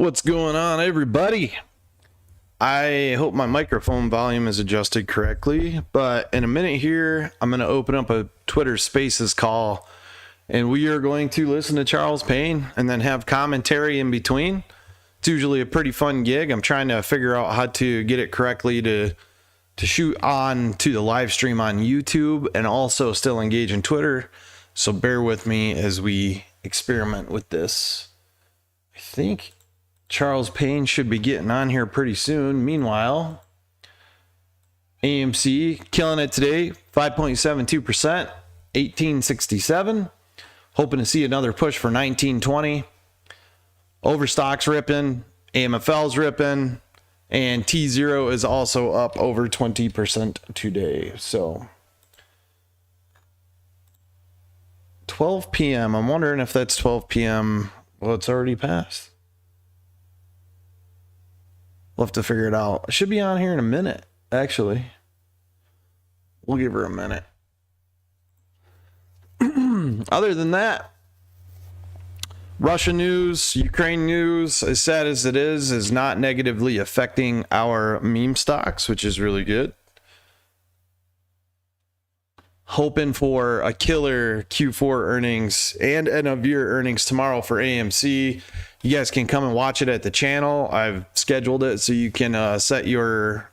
What's going on, everybody? I hope my microphone volume is adjusted correctly, but in a minute here, I'm going to open up a Twitter Spaces call, and we are going to listen to Charles Payne and then have commentary in between. It's usually a pretty fun gig. I'm trying to figure out how to get it correctly to shoot on to the live stream on YouTube and also still engage in Twitter, so bear with me as we experiment with this. I think Charles Payne should be getting on here pretty soon. Meanwhile, AMC killing it today, 5.72%, 1867. Hoping to see another push for 1920. Overstock's ripping, AMFL's ripping, and T0 is also up over 20% today. So 12 p.m. I'm wondering if that's 12 p.m. Well, it's already passed. We'll have to figure it out. I should be on here in a minute, actually. We'll give her a minute. Other than that, Russia news, Ukraine news, as sad as it is not negatively affecting our meme stocks, which is really good. Hoping for a killer Q4 earnings and end of year earnings tomorrow for AMC. You guys can come and watch it at the channel. I've scheduled it so you can set your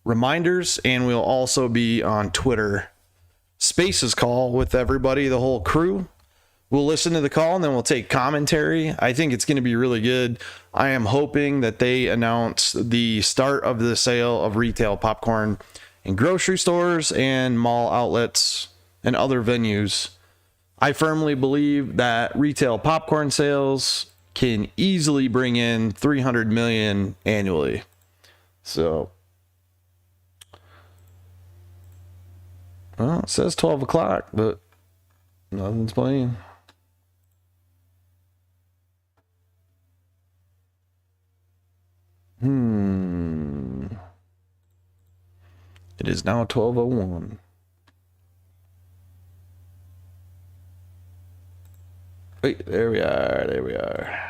reminders, and we'll also be on Twitter Spaces call with everybody, the whole crew. We'll listen to the call and then we'll take commentary. I think it's going to be really good. I am hoping that they announce the start of the sale of retail popcorn in grocery stores and mall outlets and other venues. I firmly believe that retail popcorn sales can easily bring in $300 million annually. So, well, it says 12 o'clock, but nothing's playing. It is now 12:01. Wait, there we are.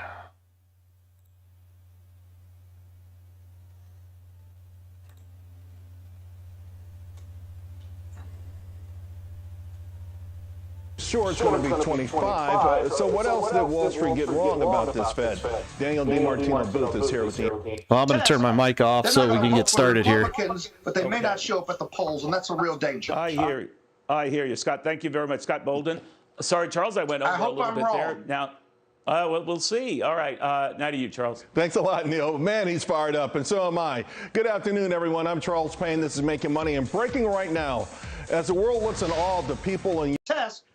Sure, it's going to be 25. So what else did Wall Street get wrong about this Fed? Daniel DiMartino Booth is here with you. Well, I'm going to turn my mic off so we can get started here. But they may not show up at the polls, and that's a real danger. I hear you, Scott. Thank you very much, Scott Bolden. Sorry, Charles, I went over a little bit there. Now, we'll see. All right, now to you, Charles. Thanks a lot, Neil. Man, he's fired up, and so am I. Good afternoon, everyone. I'm Charles Payne. This is Making Money, and breaking right now, as the world looks in awe of the people in test.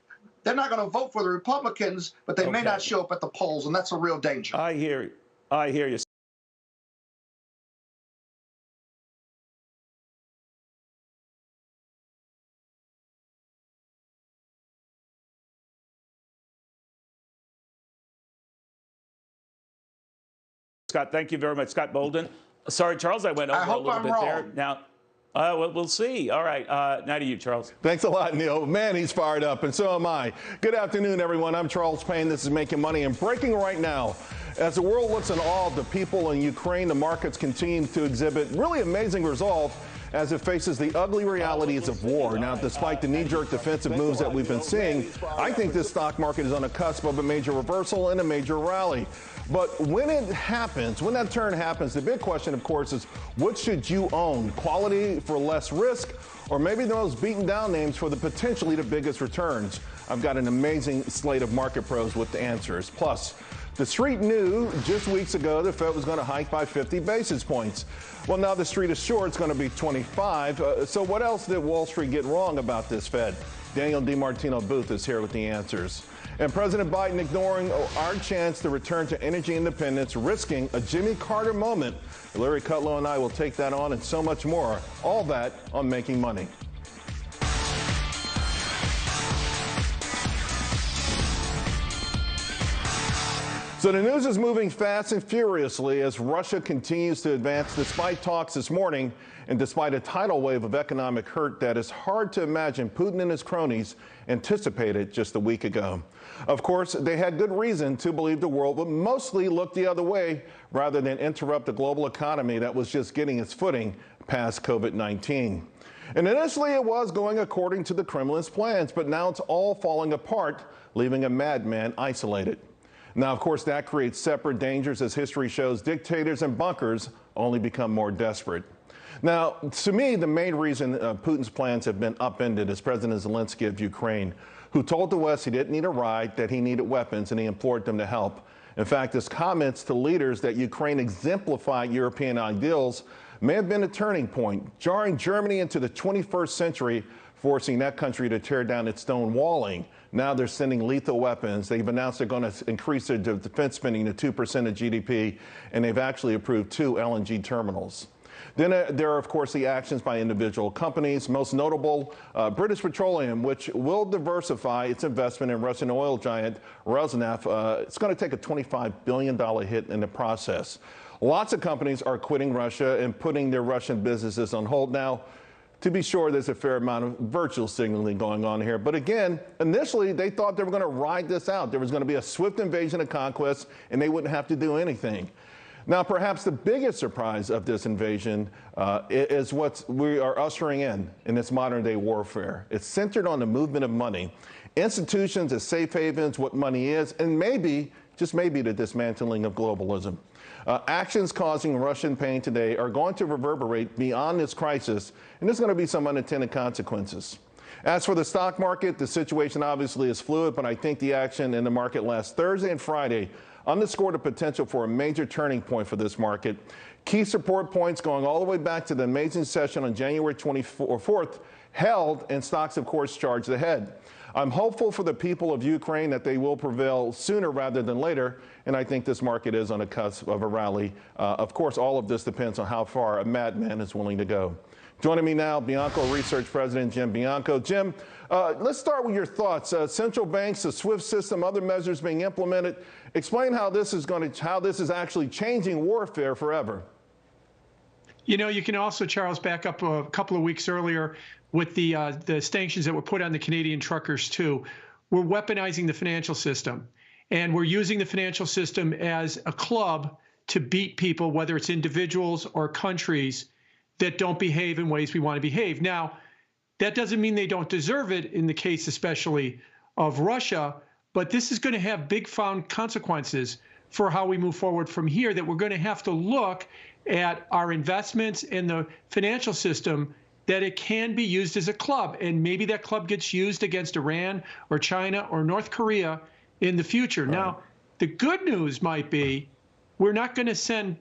They're not going to vote for the Republicans, but they may not show up at the polls, and that's a real danger. I hear you. Scott, thank you very much, Scott Bolden. Sorry, Charles, I went over a little bit there. Now, we'll see. All right, now to you, Charles. Thanks a lot, Neil. Man, he's fired up, and so am I. Good afternoon, everyone. I'm Charles Payne. This is Making Money, and breaking right now, as the world looks in awe of the people in Ukraine, the markets continue to exhibit really amazing results as it faces the ugly realities of war. Now, despite the knee-jerk defensive moves that we've been seeing, I think this stock market is on the cusp of a major reversal and a major rally. But when it happens, when that turn happens, the big question, of course, is what should you own? Quality for less risk, or maybe the most beaten down names for the potentially the biggest returns? I've got an amazing slate of market pros with the answers. Plus, the street knew just weeks ago the Fed was going to hike by 50 basis points. Well, now the street is sure it's going to be 25. So what else did Wall Street get wrong about this Fed? Daniel DiMartino Booth is here with the answers. And President Biden ignoring our chance to return to energy independence, risking a Jimmy Carter moment. Larry Kudlow and I will take that on and so much more. All that on Making Money. So the news is moving fast and furiously as Russia continues to advance despite talks this morning and despite a tidal wave of economic hurt that is hard to imagine Putin and his cronies anticipated just a week ago. Of course, they had good reason to believe the world would mostly look the other way rather than interrupt the global economy that was just getting its footing past COVID-19. And initially it was going according to the Kremlin's plans, but now it's all falling apart, leaving a madman isolated. Now, of course, that creates separate dangers as history shows dictators and bunkers only become more desperate. Now, to me, the main reason Putin's plans have been upended is President Zelensky of Ukraine, who told the West he didn't need a ride, that he needed weapons, and he implored them to help. In fact, his comments to leaders that Ukraine exemplified European ideals may have been a turning point, jarring Germany into the 21st century, forcing that country to tear down its stone walling. Now they're sending lethal weapons. They've announced they're going to increase their defense spending to 2% of GDP, and they've actually approved 2 LNG terminals. Then there are, of course, the actions by individual companies, most notable British Petroleum, which will diversify its investment in Russian oil giant Rosneft. It's going to take a $25 billion hit in the process. Lots of companies are quitting Russia and putting their Russian businesses on hold now. To be sure, there's a fair amount of virtual signaling going on here. But again, initially, they thought they were going to ride this out. There was going to be a swift invasion and conquest, and they wouldn't have to do anything. Now, perhaps the biggest surprise of this invasion is what we are ushering in this modern-day warfare. It's centered on the movement of money, institutions as safe havens, what money is, and maybe, just maybe, the dismantling of globalism. Actions causing Russian pain today are going to reverberate beyond this crisis, and there's going to be some unintended consequences. As for the stock market, the situation obviously is fluid, but I think the action in the market last Thursday and Friday underscored the potential for a major turning point for this market. Key support points going all the way back to the amazing session on January 24th held, and stocks, of course, charged ahead. I'm hopeful for the people of Ukraine that they will prevail sooner rather than later, and I think this market is on the cusp of a rally. Of course, all of this depends on how far a madman is willing to go. Joining me now, Bianco Research President Jim Bianco. Jim, let's start with your thoughts. Central banks, the SWIFT system, other measures being implemented. Explain how this is actually changing warfare forever. You know, you can also, Charles, back up a couple of weeks earlier with the sanctions that were put on the Canadian truckers, too. We're weaponizing the financial system, and we're using the financial system as a club to beat people, whether it's individuals or countries that don't behave in ways we want to behave. Now, that doesn't mean they don't deserve it in the case especially of Russia, but this is going to have big consequences for how we move forward from here, that we're going to have to look at our investments in the financial system, that it can be used as a club. And maybe that club gets used against Iran or China or North Korea in the future. Right. Now, the good news might be we're not going to send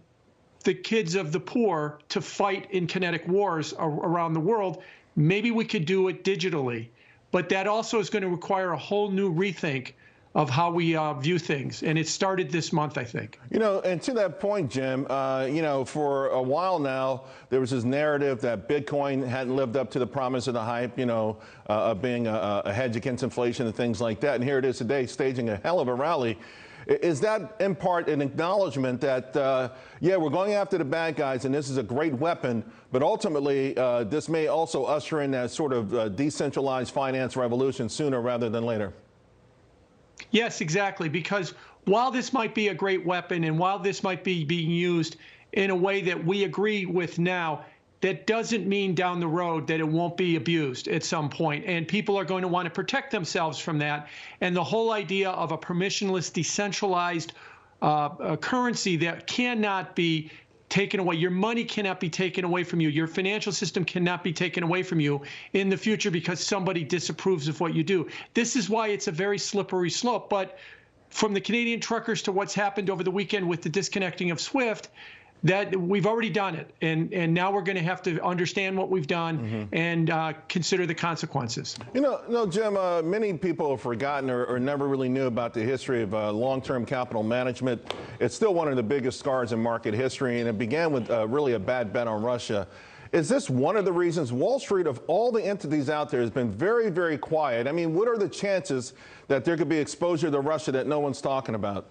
the kids of the poor to fight in kinetic wars around the world. Maybe we could do it digitally, but that also is going to require a whole new rethink of how we view things. And it started this month, I think. You know, and to that point, Jim, you know, for a while now, there was this narrative that Bitcoin hadn't lived up to the promise of the hype, you know, of being a hedge against inflation and things like that. And here it is today, staging a hell of a rally. Is that in part an acknowledgement that, yeah, we're going after the bad guys and this is a great weapon, but ultimately this may also usher in that sort of decentralized finance revolution sooner rather than later? Yes, exactly. Because while this might be a great weapon and while this might be being used in a way that we agree with now, that doesn't mean down the road that it won't be abused at some point. And people are going to want to protect themselves from that. And the whole idea of a permissionless, decentralized currency that cannot be taken away. Your money cannot be taken away from you. Your financial system cannot be taken away from you in the future because somebody disapproves of what you do. This is why it's a very slippery slope. But from the Canadian truckers to what's happened over the weekend with the disconnecting of SWIFT, that we've already done it. And now we're going to have to understand what we've done and consider the consequences. You know, Jim, many people have forgotten or never really knew about the history of long-term capital management. It's still one of the biggest scars in market history, and it began with really a bad bet on Russia. Is this one of the reasons Wall Street, of all the entities out there, has been very, very quiet? I mean, what are the chances that there could be exposure to Russia that no one's talking about?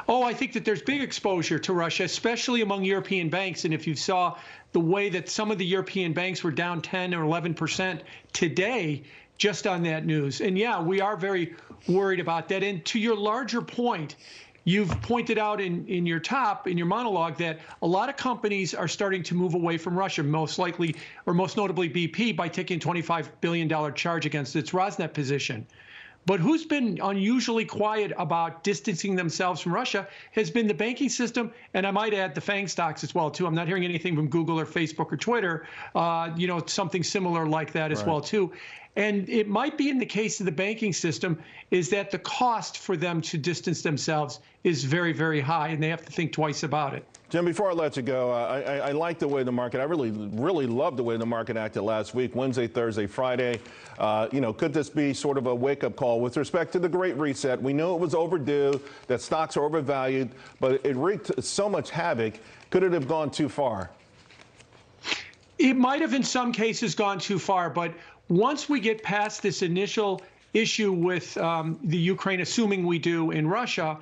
Oh, I think that there's big exposure to Russia, especially among European banks. And if you saw the way that some of the European banks were down 10 or 11% today, just on that news. And yeah, we are very worried about that. And to your larger point, you've pointed out in your monologue that a lot of companies are starting to move away from Russia, most likely, or most notably BP, by taking a $25 billion charge against its Rosneft position. But who's been unusually quiet about distancing themselves from Russia has been the banking system, and I might add the FANG stocks as well, too. I'm not hearing anything from Google or Facebook or Twitter, something similar like that as well, too. And it might be in the case of the banking system is that the cost for them to distance themselves is very, very high, and they have to think twice about it. Jim, before I let you go, I like the way the market, I really love the way the market acted last week, Wednesday, Thursday, Friday. Could this be sort of a wake-up call with respect to the Great Reset? We knew it was overdue, that stocks are overvalued, but it wreaked so much havoc. Could it have gone too far? It might have in some cases gone too far, but once we get past this initial issue with the Ukraine, assuming we do in Russia,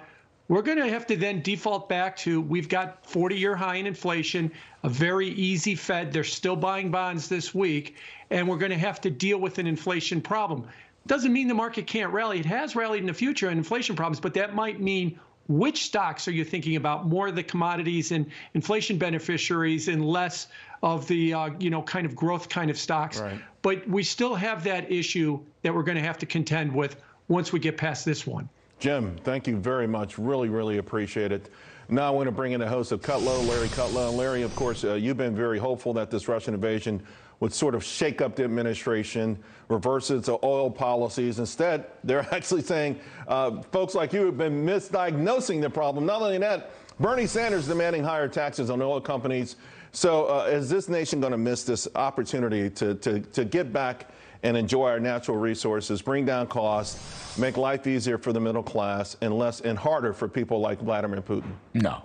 we're going to have to then default back to we've got 40-year high in inflation, a very easy Fed. They're still buying bonds this week, and we're going to have to deal with an inflation problem. Doesn't mean the market can't rally. It has rallied in the future on inflation problems, but that might mean which stocks are you thinking about? More of the commodities and inflation beneficiaries and less of the kind of growth kind of stocks. Right. But we still have that issue that we're going to have to contend with once we get past this one. Jim, thank you very much. Really, really appreciate it. Now I want to bring in the host of Kudlow, Larry Kudlow. And Larry, of course, you've been very hopeful that this Russian invasion would sort of shake up the administration, reverse its oil policies. Instead, they're actually saying folks like you have been misdiagnosing the problem. Not only that, Bernie Sanders demanding higher taxes on oil companies. So is this nation going to miss this opportunity to get back and enjoy our natural resources, bring down costs, make life easier for the middle class and harder for people like Vladimir Putin? No.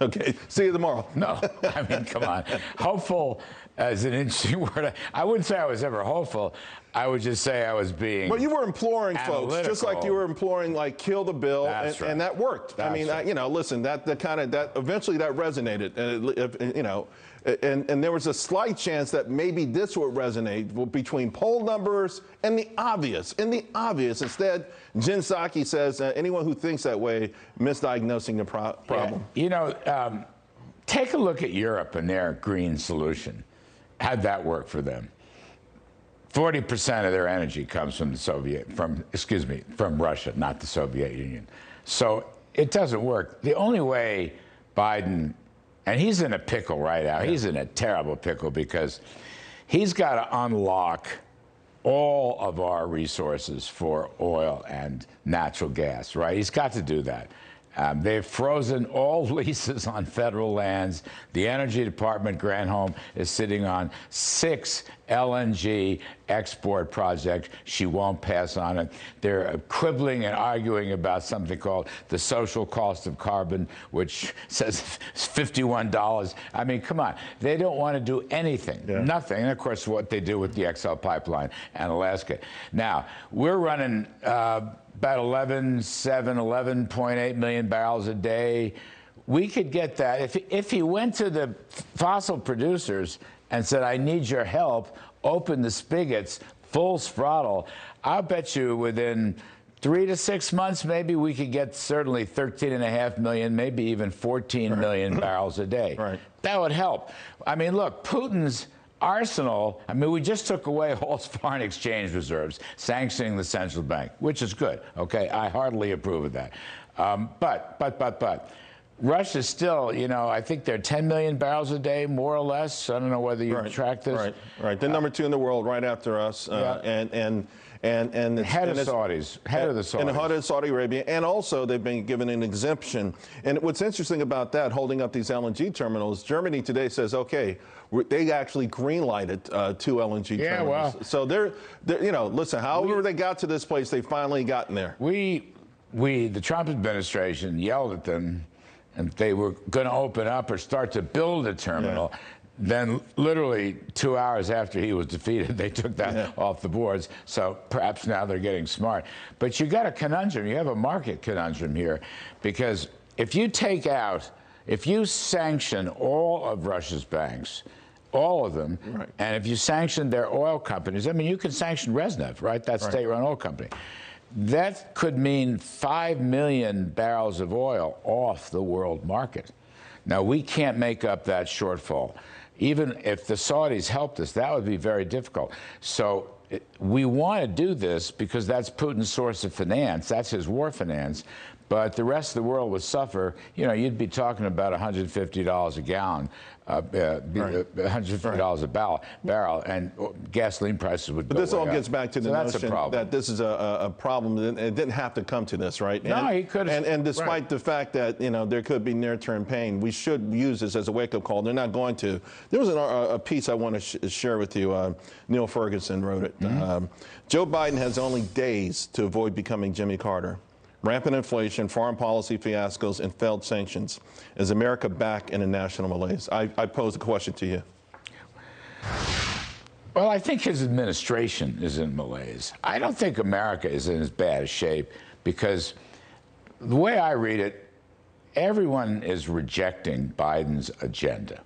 Okay. See you tomorrow. No. I mean, come on. Hopeful is an interesting word. I wouldn't say I was ever hopeful. I would just say I was being But you were imploring analytical. folks, just like you were imploring, like, kill the bill, and that worked. That's I mean, right. Listen, that eventually that resonated, and there was a slight chance that maybe this would resonate between poll numbers and the obvious. Instead, Jen Psaki says anyone who thinks that way misdiagnosing the problem. Yeah. Take a look at Europe and their green solution. How'd that work for them? 40% of their energy comes from from Russia, not the Soviet Union. So it doesn't work. The only way Biden, and he's in a pickle right now. He's in a terrible pickle because he's got to unlock all of our resources for oil and natural gas, right? He's got to do that. They've frozen all leases on federal lands. The Energy Department, Granholm, is sitting on 6 LNG export projects. She won't pass on it. They're quibbling and arguing about something called the social cost of carbon, which says $51. I mean, come on. They don't want to do anything, nothing. And, of course, what they do with the XL pipeline and Alaska. Now, we're running about 11.8 million barrels a day. We could get that. If he went to the fossil producers and said, I need your help, open the spigots, full throttle, I'll bet you within 3 to 6 months, maybe we could get certainly 13.5 million, maybe even 14 million barrels a day. Right. That would help. I mean, look, Putin's arsenal, I mean, we just took away all his foreign exchange reserves, sanctioning the central bank, which is good, okay? I heartily approve of that. But Russia's still, I think they're 10 million barrels a day, more or less. I don't know whether you track this. Right. They're number 2 in the world, right after us. And head of the Saudis. And the head of Saudi Arabia. And also, they've been given an exemption. And what's interesting about that, holding up these LNG terminals, Germany today says, okay, they actually green-lighted 2 LNG terminals. Yeah, well. So they're listen, however they got to this place, they finally gotten there. The Trump administration yelled at them, and they were going to open up or start to build a terminal. Yeah. Then literally 2 hours after he was defeated, they took that off the boards. So perhaps now they're getting smart. But you got a conundrum. You have a market conundrum here because if you take out, if you sanction all of Russia's banks, all of them, right. and if you sanction their oil companies, I mean, you could sanction Rosneft, right? That state-run oil company. That could mean 5 million barrels of oil off the world market. Now, we can't make up that shortfall. Even if the Saudis helped us, that would be very difficult. So we want to do this because that's Putin's source of finance. That's his war finance. But the rest of the world would suffer. You know, you'd be talking about $150 a gallon, $150 a barrel, and gasoline prices would go But this all way gets up. back to the notion that this is a problem, and it didn't have to come to this, right? No, he could have. And despite the fact that, you know, there could be near-term pain, we should use this as a wake-up call. They're not going to. There was a piece I want to share with you. Neil Ferguson wrote it. Joe Biden has only days to avoid becoming Jimmy Carter. Rampant inflation, foreign policy fiascos, and failed sanctions. Is America back in a national malaise? I pose a question to you. Well, I think his administration is in malaise. I don't think America is in as bad a shape because the way I read it, everyone is rejecting Biden's agenda.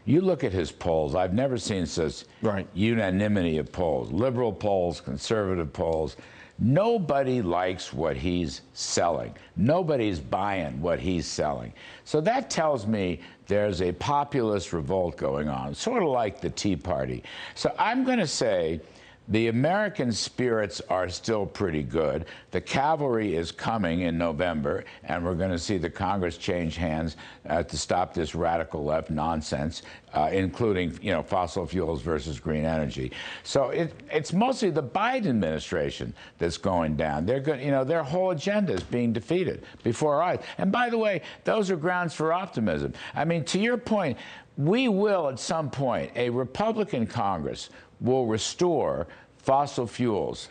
You look at his polls, I've never seen such unanimity of polls, liberal polls, conservative polls. Nobody likes what he's selling. Nobody's buying what he's selling. So that tells me there's a populist revolt going on, sort of like the Tea Party. So I'm going to say the American spirits are still pretty good. The cavalry is coming in November, and we're going to see the Congress change hands to stop this radical left nonsense, including, you know, fossil fuels versus green energy. So it's mostly the Biden administration that's going down. They're going, you know, their whole agenda is being defeated before our eyes. And by the way, those are grounds for optimism. I mean, to your point, we will at some point, a Republican Congress will restore fossil fuels.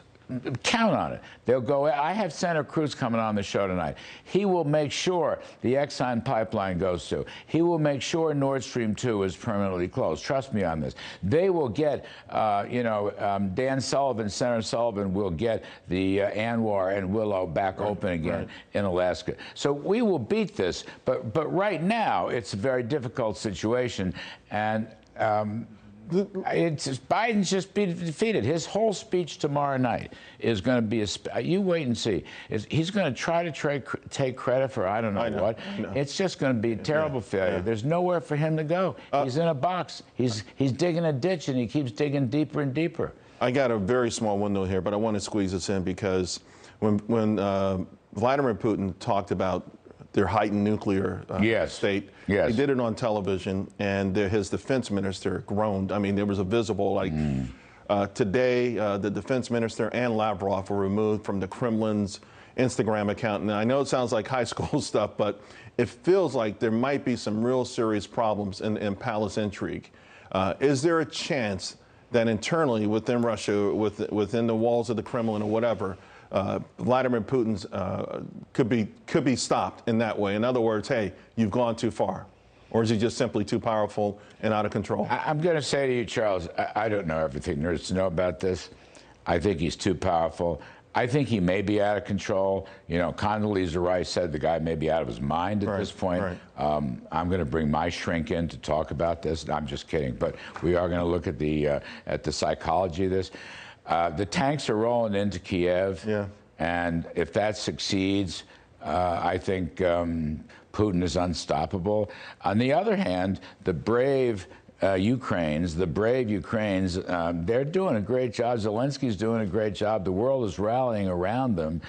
Count on it. They'll go. I have Senator Cruz coming on the show tonight. He will make sure the Exxon pipeline goes through. He will make sure Nord Stream 2 is permanently closed. Trust me on this. They will get, Dan Sullivan, Senator Sullivan will get the Anwar and Willow back open again in Alaska. So we will beat this. But right now, it's a very difficult situation. And Biden's just been defeated. His whole speech tomorrow night is going to be you wait and see. He's going to try to take credit for I don't know what. It's just going to be a terrible failure. There's nowhere for him to go. He's in a box. He's digging a ditch, and he keeps digging deeper and deeper. I got a very small window here, but I want to squeeze this in because when Vladimir Putin talked about their heightened nuclear state. Yes. He did it on television, and his defense minister groaned. I mean, there was a visible, like, today, the defense minister and Lavrov were removed from the Kremlin's Instagram account. And I know it sounds like high school stuff, but it feels like there might be some real serious problems in palace intrigue. Is there a chance that internally within Russia, within the walls of the Kremlin or whatever, Vladimir Putin's could be stopped in that way? In other words, hey, you've gone too far. Or is he just simply too powerful and out of control? I'm going to say to you, Charles, I don't know everything there is to know about this. I think he's too powerful. I think he may be out of control. You know, Condoleezza Rice said the guy may be out of his mind at this point. I'm going to bring my shrink in to talk about this. I'm just kidding. But we are going to look at the psychology of this. The tanks are rolling into Kiev, and if that succeeds, I think Putin is unstoppable. On the other hand, the brave Ukrainians, they're doing a great job. Zelensky's doing a great job. The world is rallying around them.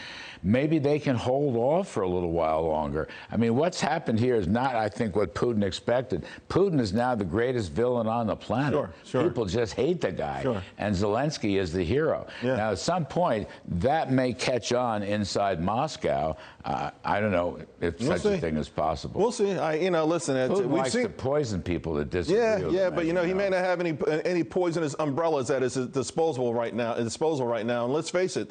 Maybe they can hold off for a little while longer. I mean, what's happened here is not, I think, what Putin expected. Putin is now the greatest villain on the planet. People just hate the guy. And Zelensky is the hero. Now, at some point, that may catch on inside Moscow. I don't know if such a thing is possible. We'll see. Listen, Putin likes to poison people that disagree with him, but he may not have any poisonous umbrellas at his disposal right now. And let's face it,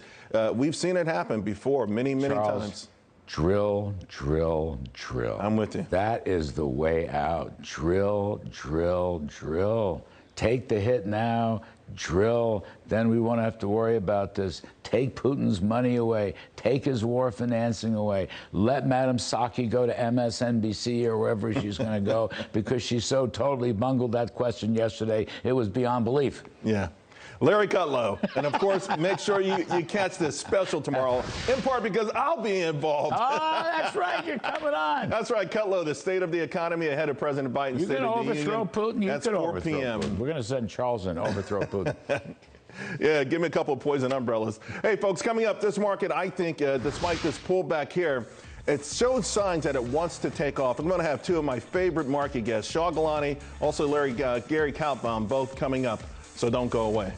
we've seen it happen before many times. Drill, drill, drill. I'm with you. That is the way out. Drill, drill, drill. Take the hit now. drill. Then we won't have to worry about this. Take Putin's money away. Take his war financing away. Let Madam Psaki go to MSNBC or wherever she's going to go because she so totally bungled that question yesterday. It was beyond belief. Yeah. Larry Kudlow. And of course, make sure you catch this special tomorrow, in part because I'll be involved. Oh, that's right. You're coming on. That's right. Kudlow, the state of the economy ahead of President Biden's You State can of the overthrow Union. Putin. You That's can 4 overthrow p.m. Putin. We're going to send Charles in, overthrow Putin. Yeah, give me a couple of poison umbrellas. Hey, folks, coming up, this market, I think, despite this pullback here, it shows signs that it wants to take off. I'm going to have two of my favorite market guests, Shah Gilani, also Gary Kaufman, both coming up. So don't go away.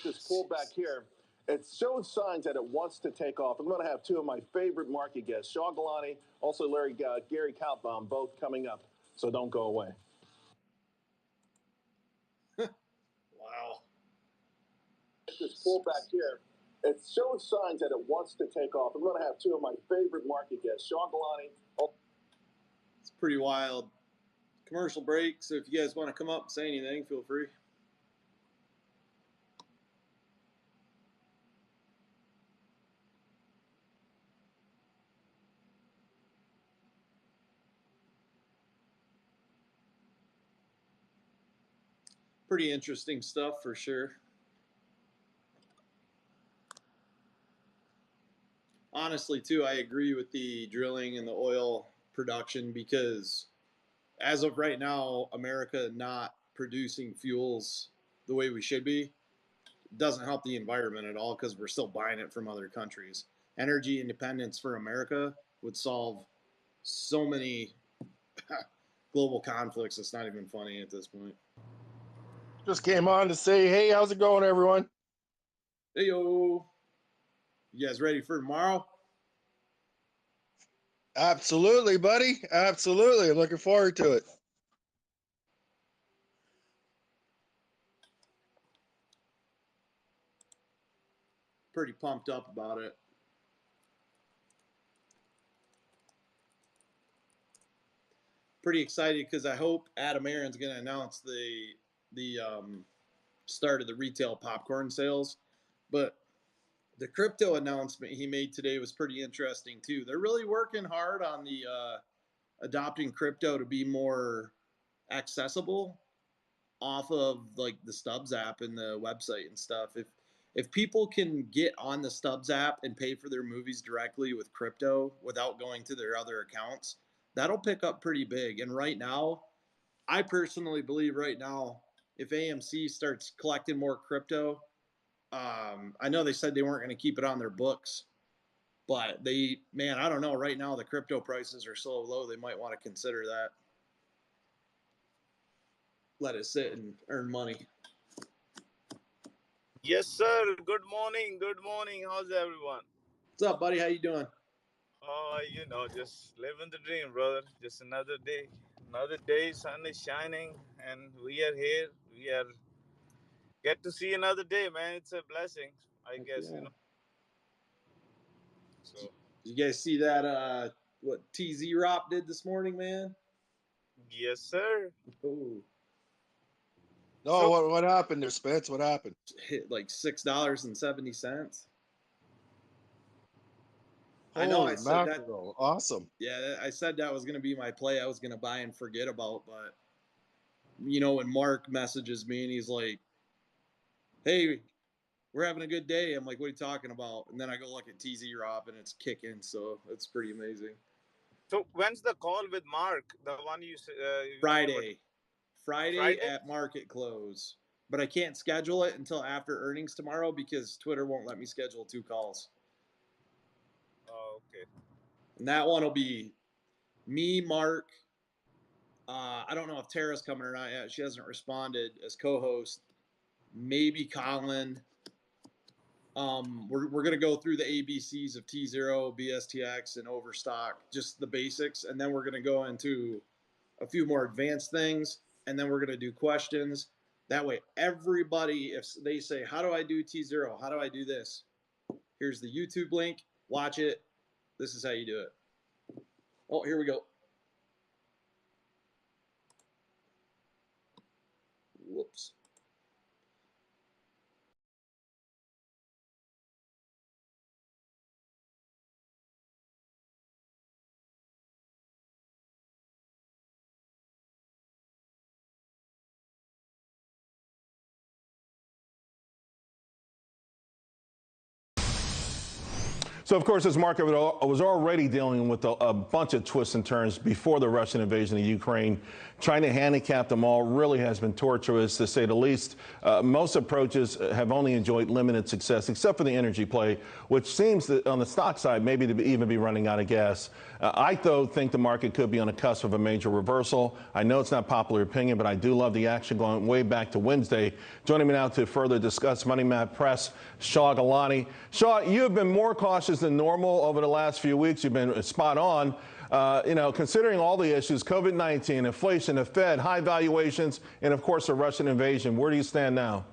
This pullback here, it shows signs that it wants to take off. I'm going to have two of my favorite market guests, Shah Gilani, also Gary Kaufman, both coming up. So don't go away. Wow. This pullback here, it shows signs that it wants to take off. I'm going to have two of my favorite market guests, Shah Gilani. It's pretty wild. Commercial break, so if you guys want to come up and say anything, feel free. Pretty interesting stuff for sure. Honestly, too, I agree with the drilling and the oil production because as of right now, America not producing fuels the way we should be doesn't help the environment at all because we're still buying it from other countries. Energy independence for America would solve so many global conflicts. It's not even funny at this point. Just came on to say, hey, how's it going, everyone? Hey, yo. You guys ready for tomorrow? Absolutely, buddy. Absolutely. I'm looking forward to it. Pretty pumped up about it. Pretty excited because I hope Adam Aaron's going to announce the start of the retail popcorn sales. But the crypto announcement he made today was pretty interesting too. They're really working hard on the adopting crypto to be more accessible off of like the Stubbs app and the website and stuff. If people can get on the Stubbs app and pay for their movies directly with crypto without going to their other accounts, that'll pick up pretty big. And right now, I personally believe right now, if AMC starts collecting more crypto, I know they said they weren't going to keep it on their books, but I don't know. Right now, the crypto prices are so low, they might want to consider that. Let it sit and earn money. Yes, sir. Good morning. Good morning. How's everyone? What's up, buddy? How you doing? Oh, just living the dream, brother. Just another day, sun is shining, and we are here. Get to see another day, man. It's a blessing, I guess, Yeah. So, Did you guys see that? What TZ Rop did this morning, man? yes, sir. Oh, No, so, what happened there, Spence? What happened? hit like $6.70. Holy I know I said mackerel. That. Awesome. Yeah, I said that was going to be my play. I was going to buy and forget about, but when Mark messages me and he's like, "Hey, we're having a good day," I'm like, "What are you talking about?" And then I go look at TZ Rob and it's kicking, so it's pretty amazing. So when's the call with Mark? The one you Friday at market close. But I can't schedule it until after earnings tomorrow because Twitter won't let me schedule 2 calls. Oh, okay. And that one will be me, Mark. I don't know if Tara's coming or not yet. She hasn't responded as co-host. Maybe Colin. We're going to go through the ABCs of T0, BSTX, and Overstock, just the basics. And then we're going to go into a few more advanced things. And then we're going to do questions. That way, everybody, if they say, "How do I do T0? How do I do this?" Here's the YouTube link. Watch it. This is how you do it. Oh, here we go. So, of course, this market was already dealing with a bunch of twists and turns before the Russian invasion of Ukraine. Trying to handicap them all really has been torturous, to say the least. Most approaches have only enjoyed limited success, except for the energy play, which seems that on the stock side maybe to even be running out of gas. I, though, think the market could be on the cusp of a major reversal. I know it's not popular opinion, but I do love the action going way back to Wednesday. Joining me now to further discuss Money Map Press, Shaw Galani. Shaw, you have been more cautious than normal over the last few weeks. You've been spot on. Considering all the issues, COVID-19, inflation, the Fed, high valuations, and of course, the Russian invasion, where do you stand now?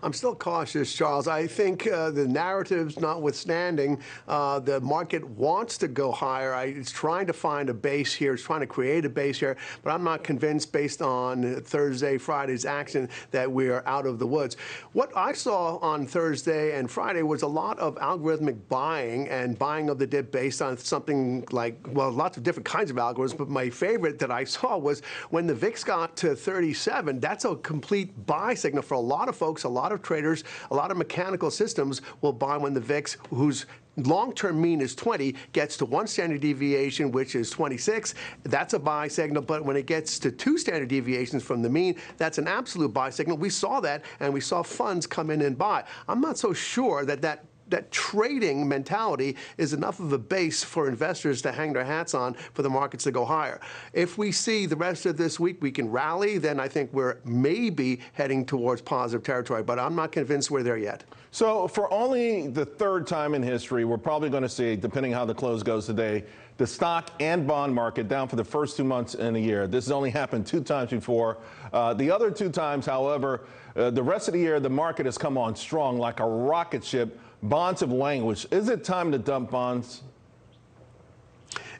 I'm still cautious, Charles. I think the narratives notwithstanding, the market wants to go higher. It's trying to find a base here. It's trying to create a base here. But I'm not convinced, based on Thursday, Friday's action, that we are out of the woods. What I saw on Thursday and Friday was a lot of algorithmic buying and buying of the dip based on something like, well, lots of different kinds of algorithms. But my favorite that I saw was when the VIX got to 37. That's a complete buy signal for a lot of folks, a lot of traders, a lot of mechanical systems will buy when the VIX, whose long-term mean is 20, gets to 1 standard deviation, which is 26. That's a buy signal. But when it gets to 2 standard deviations from the mean, that's an absolute buy signal. We saw that, and we saw funds come in and buy. I'm not so sure that trading mentality is enough of a base for investors to hang their hats on for the markets to go higher. If we see the rest of this week we can rally, then I think we're maybe heading towards positive territory, but I'm not convinced we're there yet. So for only the third time in history, we're probably going to see, depending how the close goes today, the stock and bond market down for the first 2 months in a year. This has only happened 2 times before. The other 2 times, however, the rest of the year, the market has come on strong like a rocket ship. Bonds have languished. Is it time to dump bonds?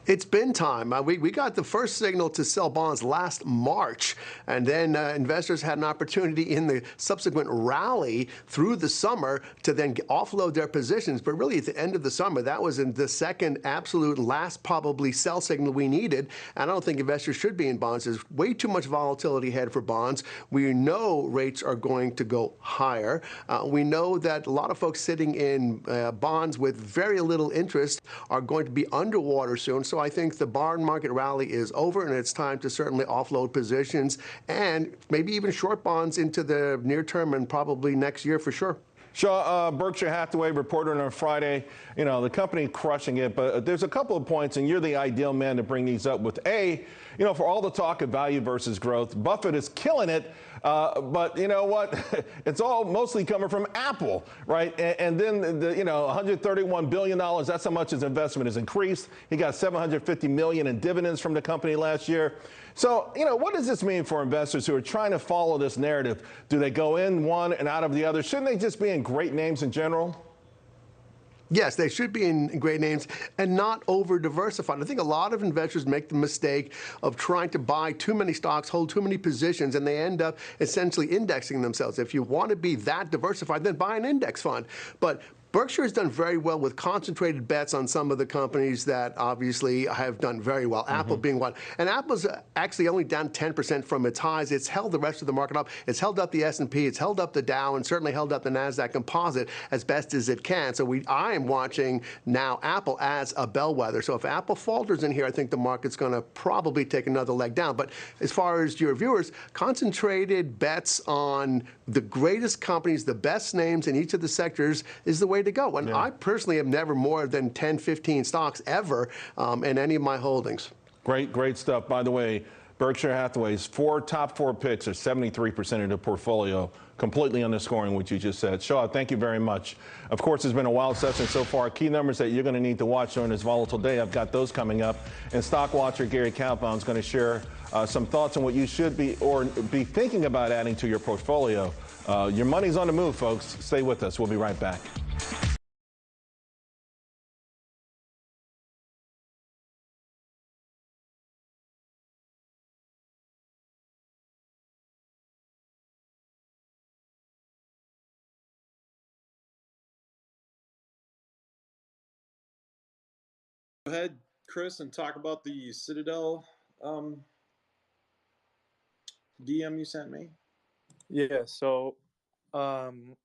It's been time. We got the first signal to sell bonds last March, and then investors had an opportunity in the subsequent rally through the summer to then offload their positions. But really, at the end of the summer, that was in the second absolute last probably sell signal we needed. And I don't think investors should be in bonds. There's way too much volatility ahead for bonds. We know rates are going to go higher. We know that a lot of folks sitting in bonds with very little interest are going to be underwater soon. So I think the bond market rally is over, and it's time to certainly offload positions and maybe even short bonds into the near term and probably next year for sure. Shaw, Berkshire Hathaway reported on Friday, the company crushing it, but there's a couple of points, and you're the ideal man to bring these up with. For all the talk of value versus growth, Buffett is killing it, but you know what? It's all mostly coming from Apple, right? And then the $131 billion, that's how much his investment has increased. He got $750 million in dividends from the company last year. So, what does this mean for investors who are trying to follow this narrative? Do they go in one and out of the other? Shouldn't they just be in great names in general? Yes, they should be in great names and not over-diversified. I think a lot of investors make the mistake of trying to buy too many stocks, hold too many positions, and they end up essentially indexing themselves. If you want to be that diversified, then buy an index fund. But Berkshire has done very well with concentrated bets on some of the companies that obviously have done very well, Apple being one. And Apple's actually only down 10% from its highs. It's held the rest of the market up. It's held up the S&P. It's held up the Dow, and certainly held up the NASDAQ Composite as best as it can. So I am watching now Apple as a bellwether. So if Apple falters in here, I think the market's going to probably take another leg down. But as far as your viewers, concentrated bets on the greatest companies, the best names in each of the sectors is the way to go. And I personally have never more than 10, 15 stocks ever in any of my holdings. Great stuff. By the way, Berkshire Hathaway's top four picks are 73% of the portfolio, completely underscoring what you just said. Shaw, thank you very much. Of course, it's been a wild session so far. Key numbers that you're going to need to watch during this volatile day. I've got those coming up. And stock watcher Gary Kalbaum is going to share some thoughts on what you should be thinking about adding to your portfolio. Your money's on the move, folks. Stay with us. We'll be right back. Go ahead, Chris, and talk about the Citadel DM you sent me. Yeah, so I'm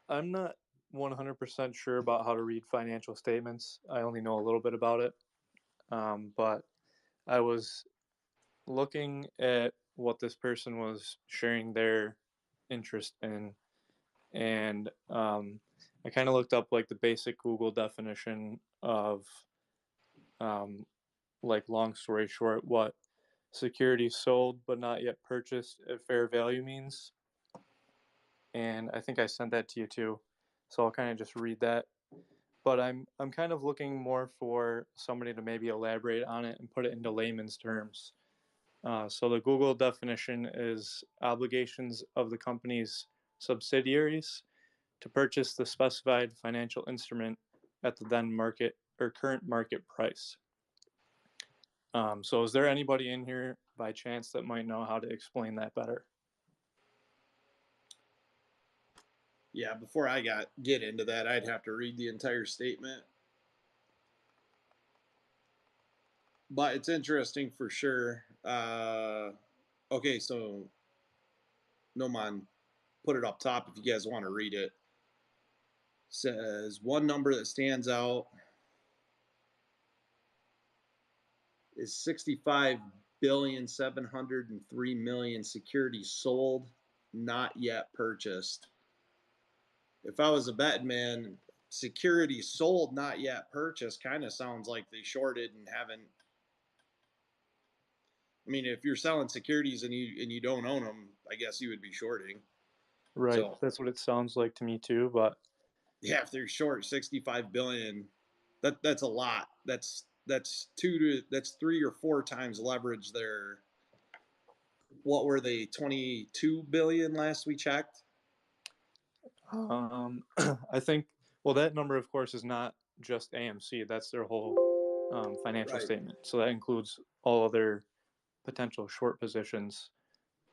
not 100% sure about how to read financial statements. I only know a little bit about it. But I was looking at what this person was sharing their interest in, and I kind of looked up like the basic Google definition of, like, long story short, what securities sold but not yet purchased at fair value means. And I think I sent that to you too, so I'll kind of just read that. But I'm kind of looking more for somebody to maybe elaborate on it and put it into layman's terms. So the Google definition is obligations of the company's subsidiaries to purchase the specified financial instrument at the then market or current market price. So is there anybody in here by chance that might know how to explain that better? Yeah, before I get into that, I'd have to read the entire statement. But it's interesting for sure. Okay, so Noman, put it up top if you guys want to read it. Says one number that stands out is 65,703,000,000 securities sold, not yet purchased. If I was a betting man, securities sold, not yet purchased kind of sounds like they shorted and haven't. I mean, if you're selling securities and you don't own them, I guess you would be shorting. Right, So, that's what it sounds like to me too. But yeah, if they're short 65 billion, that's a lot. That's 3 or 4 times leverage there. What were they, 22 billion last we checked? I think, well, that number, of course, is not just AMC. That's their whole financial statement. So that includes all other potential short positions.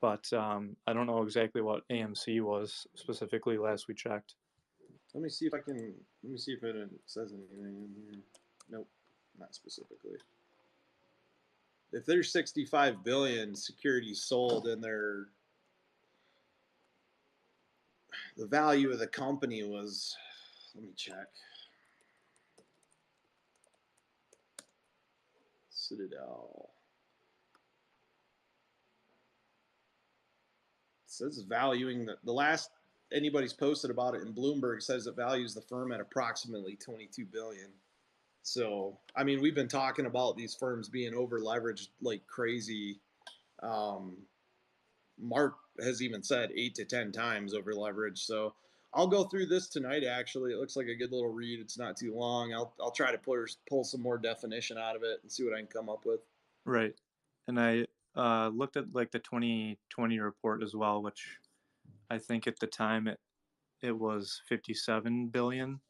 But I don't know exactly what AMC was specifically last we checked. Let me see if it says anything in here. Nope, not specifically. If there's 65 billion securities sold and the value of the company was, let me check. Citadel. It says valuing the last anybody's posted about it in Bloomberg says it values the firm at approximately 22 billion. So, I mean, we've been talking about these firms being over leveraged like crazy. Mark has even said 8 to 10 times over leverage. So I'll go through this tonight. Actually, it looks like a good little read. It's not too long. I'll try to pull some more definition out of it and see what I can come up with. Right, and I looked at like the 2020 report as well, which I think at the time it was 57 billion.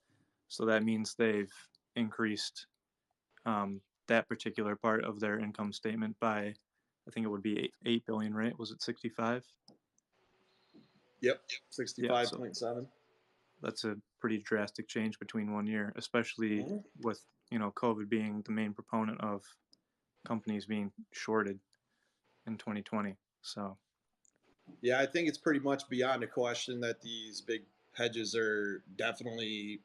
So that means they've increased that particular part of their income statement by, I think it would be 8 billion, right? Was it 65? Yep, 65.7. So that's a pretty drastic change between 1 year, especially with, COVID being the main proponent of companies being shorted in 2020. So yeah, I think it's pretty much beyond a question that these big hedges are definitely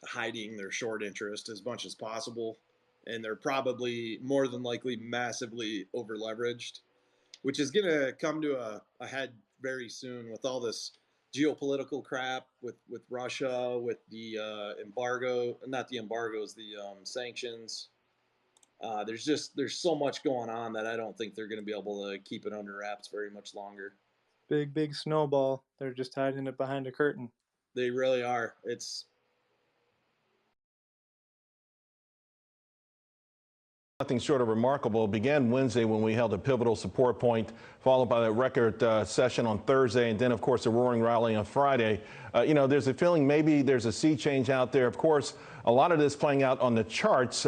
hiding their short interest as much as possible. And they're probably more than likely massively over leveraged, which is going to come to a head very soon with all this geopolitical crap with Russia, with the embargo, not the embargoes, the sanctions. There's so much going on that I don't think they're going to be able to keep it under wraps very much longer. Big snowball. They're just hiding it behind a curtain. They really are. It's nothing short of remarkable. It began Wednesday when we held a pivotal support point, followed by a record session on Thursday, and then, of course, a roaring rally on Friday. There's a feeling maybe there's a sea change out there. Of course, a lot of this playing out on the charts,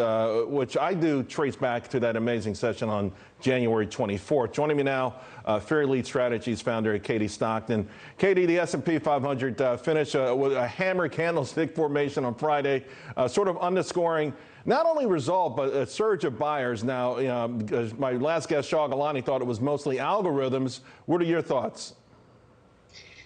which I do trace back to that amazing session on January 24th. Joining me now, Fair Lead Strategies founder Katie Stockton. Katie, the S&P 500 finished with a hammer candlestick formation on Friday, sort of underscoring not only result, but a surge of buyers. Now, my last guest, Shah Galani, thought it was mostly algorithms. What are your thoughts?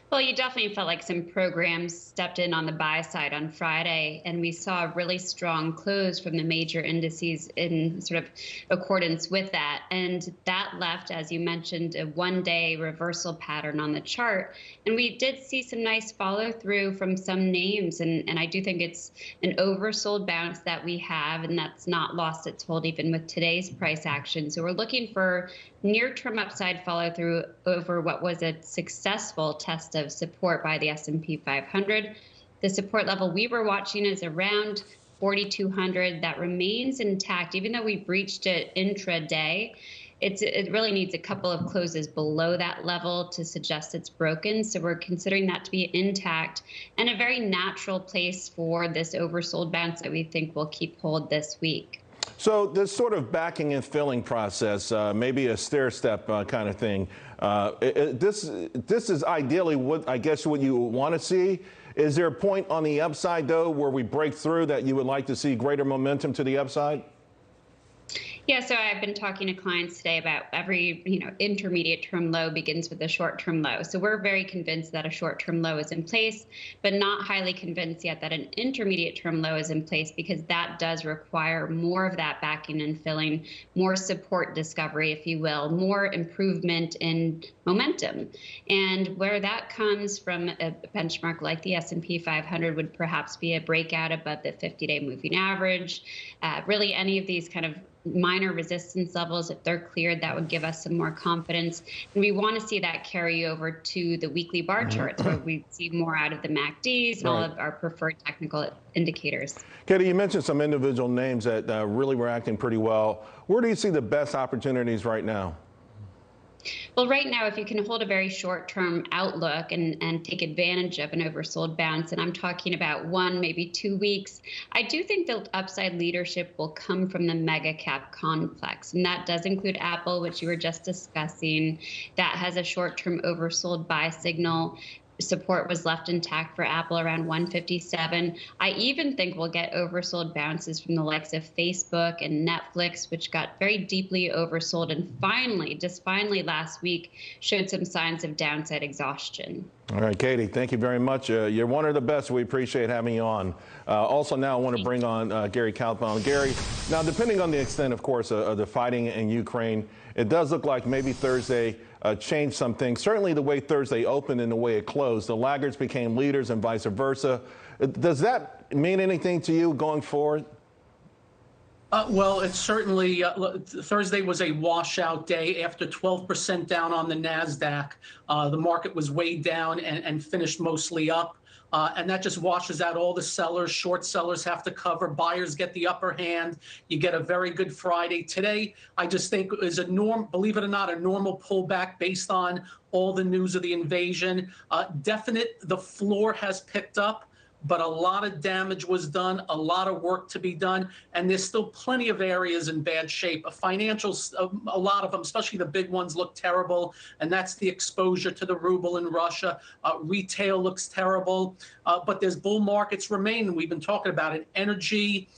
Well, you definitely felt like some programs stepped in on the buy side on Friday, and we saw a really strong close from the major indices in sort of accordance with that. And that left, as you mentioned, a one-day reversal pattern on the chart. And we did see some nice follow through from some names. And I do think it's an oversold bounce that we have, and that's not lost its hold even with today's price action. So we're looking for near-term upside follow-through over what was a successful test of support by the S&P 500. The support level we were watching is around 4,200. That remains intact, even though we breached it intraday. It really needs a couple of closes below that level to suggest it's broken. So we're considering that to be intact and a very natural place for this oversold bounce that we think will keep hold this week. So this sort of backing and filling process, maybe a stair step kind of thing. This is ideally what I guess what you want to see. Is there a point on the upside though where we break through that you would like to see greater momentum to the upside? Yeah, so I've been talking to clients today about every, intermediate term low begins with a short term low. So we're very convinced that a short term low is in place, but not highly convinced yet that an intermediate term low is in place, because that does require more of that backing and filling, more support discovery, if you will, more improvement in momentum. And where that comes from a benchmark like the S&P 500 would perhaps be a breakout above the 50-day moving average. Really any of these kind of minor resistance levels, if they're cleared, that would give us some more confidence. And we want to see that carry over to the weekly bar charts, where we see more out of the MACDs and all of our preferred technical indicators. Katie, you mentioned some individual names that really were acting pretty well. Where do you see the best opportunities right now? Well, right now, if you can hold a very short-term outlook and take advantage of an oversold bounce, and I'm talking about 1, maybe 2 weeks, I do think the upside leadership will come from the mega cap complex. And that does include Apple, which you were just discussing. That has a short-term oversold buy signal. Support was left intact for Apple around 157. I even think we'll get oversold bounces from the likes of Facebook and Netflix, which got very deeply oversold and finally last week showed some signs of downside exhaustion. All right, Katie, thank you very much. You're one of the best. We appreciate having you on. Also now I want to bring on Gary Kaltbaum. Gary, now depending on the extent, of course, of the fighting in Ukraine, it does look like maybe Thursday changed some things. Certainly the way Thursday opened and the way it closed. The laggards became leaders and vice versa. Does that mean anything to you going forward? Well, it's certainly Thursday was a washout day after 12% down on the NASDAQ. The market was way down and finished mostly up. And that just washes out all the sellers. Short sellers have to cover. Buyers get the upper hand. You get a very good Friday. Today, I just think is believe it or not, a normal pullback based on all the news of the invasion. The floor has picked up, but a lot of damage was done, a lot of work to be done, and there's still plenty of areas in bad shape. Financials, a lot of them, especially the big ones, look terrible, and that's the exposure to the ruble in Russia. Retail looks terrible, but there's bull markets remaining. We've been talking about it. Energy,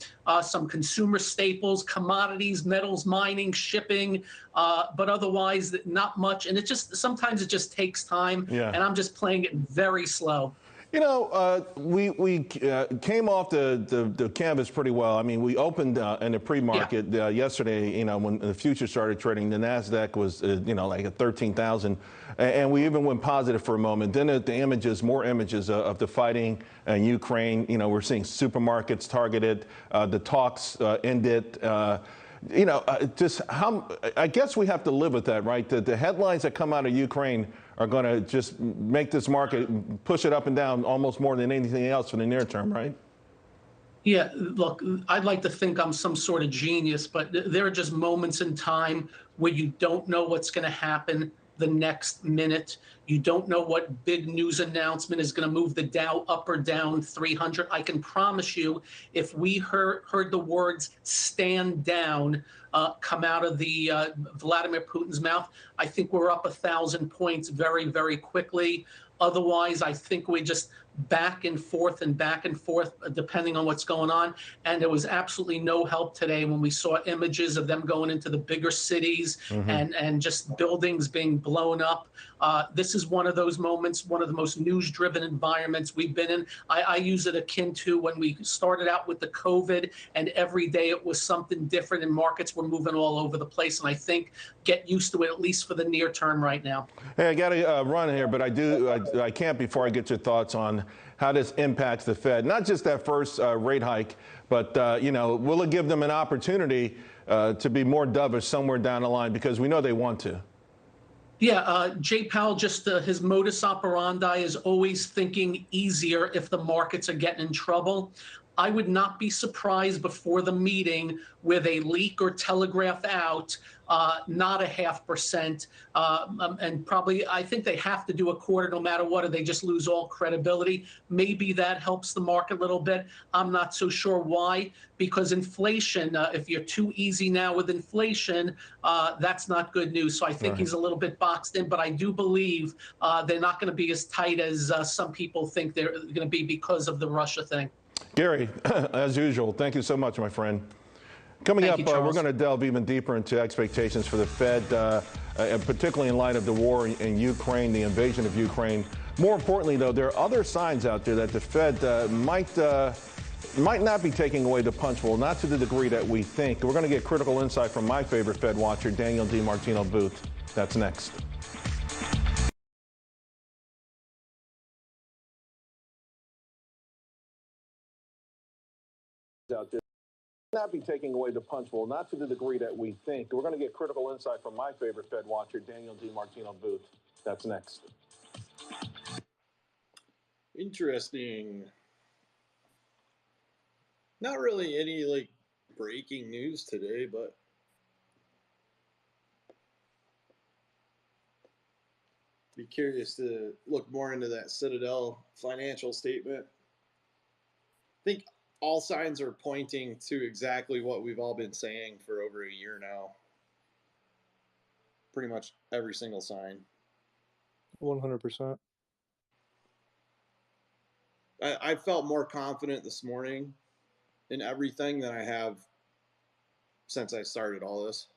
some consumer staples, commodities, metals, mining, shipping, but otherwise not much. And sometimes it just takes time, and I'm just playing it very slow. You know, we came off the canvas pretty well. I mean, we opened in the pre-market yesterday, you know, when the futures started trading, the NASDAQ was, like at 13,000. And we even went positive for a moment. Then the images, more images of the fighting in Ukraine. You know, we're seeing supermarkets targeted. The talks ended. I guess we have to live with that, right? The headlines that come out of Ukraine are going to just make this market push it up and down almost more than anything else for the near term, right? Yeah, look, I'd like to think I'm some sort of genius, but there are just moments in time where you don't know what's going to happen the next minute. You don't know what big news announcement is going to move the Dow up or down 300. I can promise you, if we heard the words "stand down" come out of the Vladimir Putin's mouth, I think we're up 1,000 points very, very quickly. Otherwise, I think back and forth depending on what's going on. And there was absolutely no help today when we saw images of them going into the bigger cities and just buildings being blown up. This is one of those moments, one of the most news-driven environments we've been in. I use it akin to when we started out with the COVID, and every day it was something different, and markets were moving all over the place. And I think get used to it, at least for the near term right now. Hey, I got to run here, but I can't before I get your thoughts on how this impacts the Fed. Not just that first rate hike, but will it give them an opportunity to be more dovish somewhere down the line, because we know they want to? Yeah, Jay Powell, just his modus operandi is always thinking easier if the markets are getting in trouble. I would not be surprised before the meeting with a leak or telegraph out, not a 0.5%. And probably, I think they have to do a quarter no matter what, or they just lose all credibility. Maybe that helps the market a little bit. I'm not so sure why, because inflation, if you're too easy now with inflation, that's not good news. So I think he's a little bit boxed in, but I do believe they're not going to be as tight as some people think they're going to be because of the Russia thing. Gary, as usual, thank you so much, my friend. Coming up, we're going to delve even deeper into expectations for the Fed, particularly in light of the war in Ukraine, the invasion of Ukraine. More importantly, though, there are other signs out there that the Fed might not be taking away the punch bowl, not to the degree that we think. We're going to get critical insight from my favorite Fed watcher, Daniel DiMartino Booth. That's next. Out there not be taking away the punch bowl, not to the degree that we think. We're going to get critical insight from my favorite Fed watcher, Daniel DiMartino Booth. That's next. Interesting. Not really any breaking news today, but be curious to look more into that Citadel financial statement. I think all signs are pointing to exactly what we've all been saying for over a year now. Pretty much every single sign. 100%. I felt more confident this morning in everything than I have since I started all this.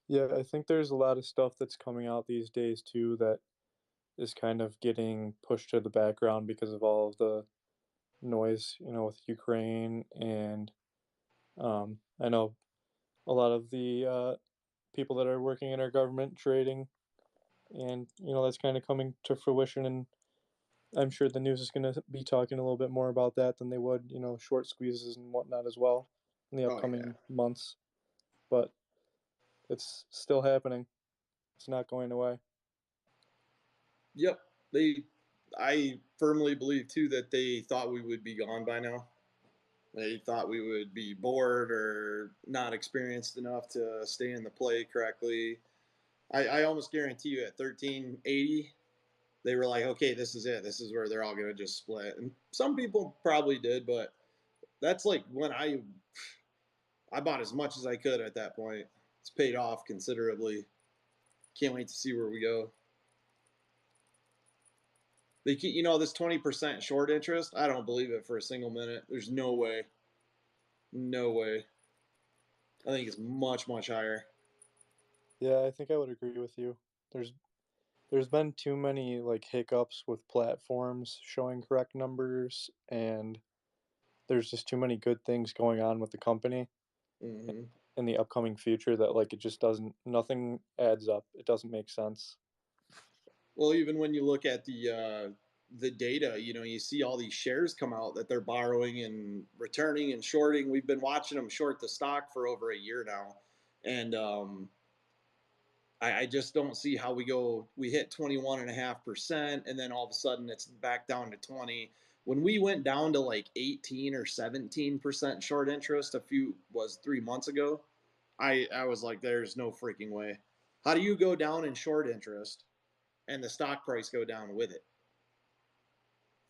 Yeah, I think there's a lot of stuff that's coming out these days too that is kind of getting pushed to the background because of all of the noise, with Ukraine. And I know a lot of the people that are working in our government trading, and that's kind of coming to fruition. And I'm sure the news is going to be talking a little bit more about that than they would, short squeezes and whatnot as well in the upcoming months. But it's still happening. It's not going away. Yep. I firmly believe too that they thought we would be gone by now. They thought we would be bored or not experienced enough to stay in the play correctly. I almost guarantee you at 1380, they were like, okay, this is it. This is where they're all going to just split. And some people probably did, but that's like when I bought as much as I could at that point. It's paid off considerably. Can't wait to see where we go. They keep, this 20% short interest. I don't believe it for a single minute. There's no way. No way. I think it's much, much higher. Yeah, I think I would agree with you. There's been too many hiccups with platforms showing correct numbers, and there's just too many good things going on with the company in the upcoming future that it just nothing adds up. It doesn't make sense. Well, even when you look at the data, you see all these shares come out that they're borrowing and returning and shorting. We've been watching them short the stock for over a year now, and I just don't see how we hit 21.5%, and then all of a sudden it's back down to 20. When we went down to 18 or 17% short interest 3 months ago, I was like, there's no freaking way. How do you go down in short interest and the stock price go down with it?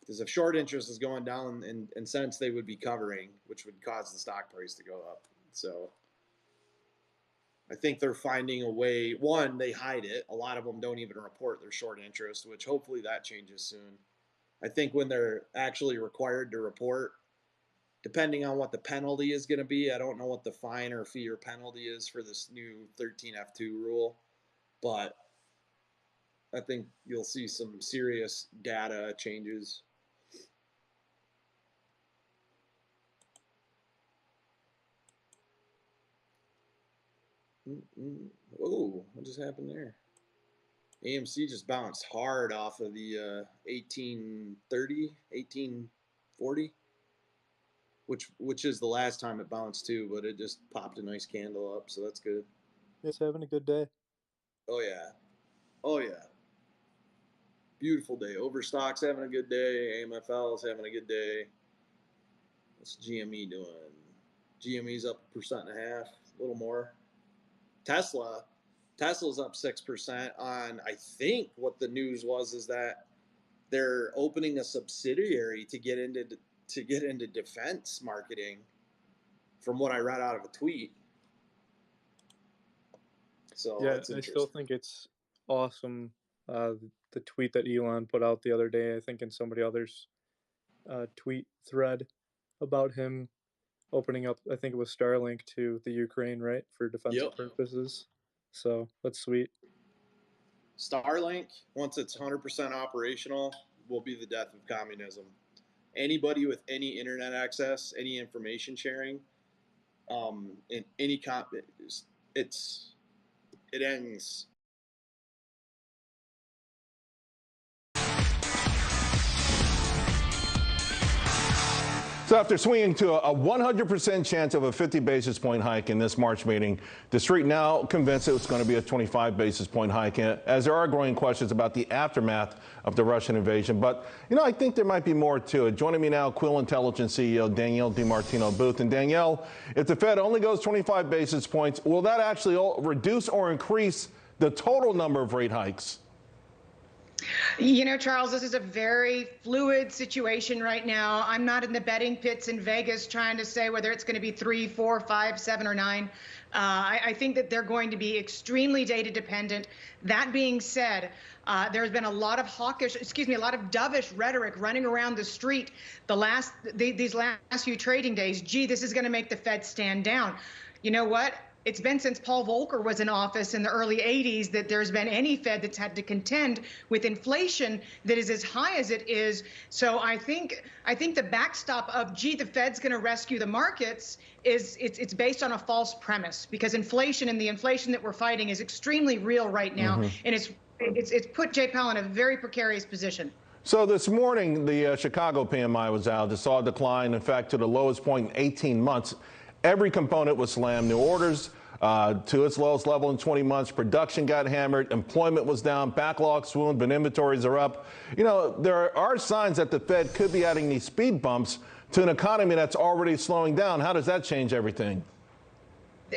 Because if short interest is going down in cents, they would be covering, which would cause the stock price to go up. So I think they're finding a way. One, they hide it. A lot of them don't even report their short interest, which hopefully that changes soon. I think when they're actually required to report, depending on what the penalty is going to be, I don't know what the fine or fee or penalty is for this new 13F2 rule, but I think you'll see some serious data changes. Oh, what just happened there? AMC just bounced hard off of the 1830, 1840, which is the last time it bounced too, but it just popped a nice candle up, so that's good. It's having a good day. Oh yeah. Oh yeah. Beautiful day. Overstock's having a good day. AMFL's having a good day. What's GME doing? GME's up 1.5%, a little more. Tesla's up 6% on, I think what the news was is that they're opening a subsidiary to get into defense marketing, from what I read out of a tweet. So yeah, I still think it's awesome. The tweet that Elon put out the other day, I think in somebody else's tweet thread about him opening up, I think it was Starlink to the Ukraine, right, for defensive purposes. So that's sweet. Starlink, once it's 100% operational, will be the death of communism. Anybody with any internet access, any information sharing, in any it ends. So after swinging to a 100% chance of a 50 basis point hike in this March meeting, the street now convinced it's going to be a 25 basis point hike, as there are growing questions about the aftermath of the Russian invasion. But, I think there might be more to it. Joining me now, Quill Intelligence CEO Danielle DiMartino Booth. And Danielle, if the Fed only goes 25 basis points, will that actually reduce or increase the total number of rate hikes? Charles, this is a very fluid situation right now. I'm not in the betting pits in Vegas trying to say whether it's going to be 3, 4, 5, 7, or 9. I think that they're going to be extremely data dependent. That being said, there's been a lot of a lot of dovish rhetoric running around the street these last few trading days. Gee, this is going to make the Fed stand down. You know what? It's been since Paul Volcker was in office in the early 80s that there's been any Fed that's had to contend with inflation that is as high as it is. So I think the backstop of, gee, the Fed's going to rescue the markets it's based on a false premise, because inflation and the inflation that we're fighting is extremely real right now, and it's put Jay Powell in a very precarious position. So this morning, the Chicago PMI was out. It saw a decline, in fact, to the lowest point in 18 months. Every component was slammed. New orders to its lowest level in 20 months. Production got hammered. Employment was down. Backlog swooned, but inventories are up. There are signs that the Fed could be adding these speed bumps to an economy that's already slowing down. How does that change everything?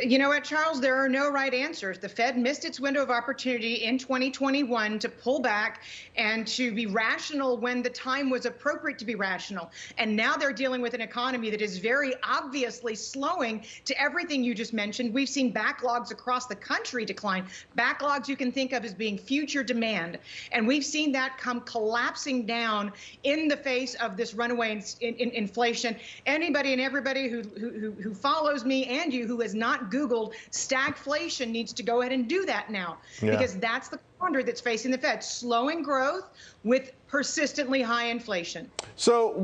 You know what, Charles? There are no right answers. The Fed missed its window of opportunity in 2021 to pull back and to be rational when the time was appropriate to be rational. And now they're dealing with an economy that is very obviously slowing to everything you just mentioned. We've seen backlogs across the country decline. Backlogs you can think of as being future demand. And we've seen that come collapsing down in the face of this runaway inflation. Anybody and everybody who follows me and you who has not Googled stagflation needs to go ahead and do that now, because that's the quandary that's facing the Fed: slowing growth with persistently high inflation. So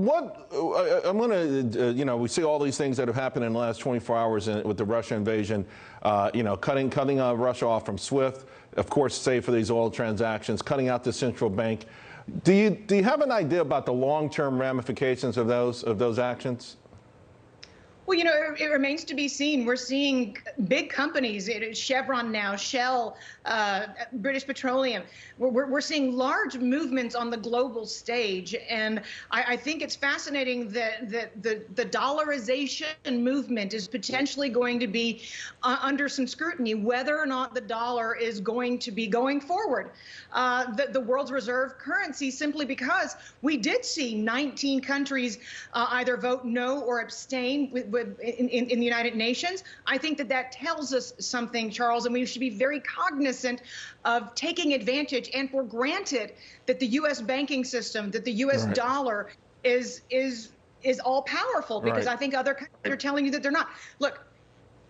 I'm going to, we see all these things that have happened in the last 24 hours with the Russia invasion, cutting Russia off from SWIFT, of course, save for these oil transactions, cutting out the central bank. Do you have an idea about the long-term ramifications of those actions? Well, it remains to be seen. We're seeing big companies, Chevron now, Shell, British Petroleum. We're seeing large movements on the global stage. And I think it's fascinating that the dollarization movement is potentially going to be under some scrutiny, whether or not the dollar is going to be going forward. The world's reserve currency, simply because we did see 19 countries either vote no or abstain in the United Nations. I think that tells us something, Charles, and we should be very cognizant of taking advantage and for granted that the U.S. banking system, that the U.S. dollar is all powerful, because I think other countries are telling you that they're not. Look,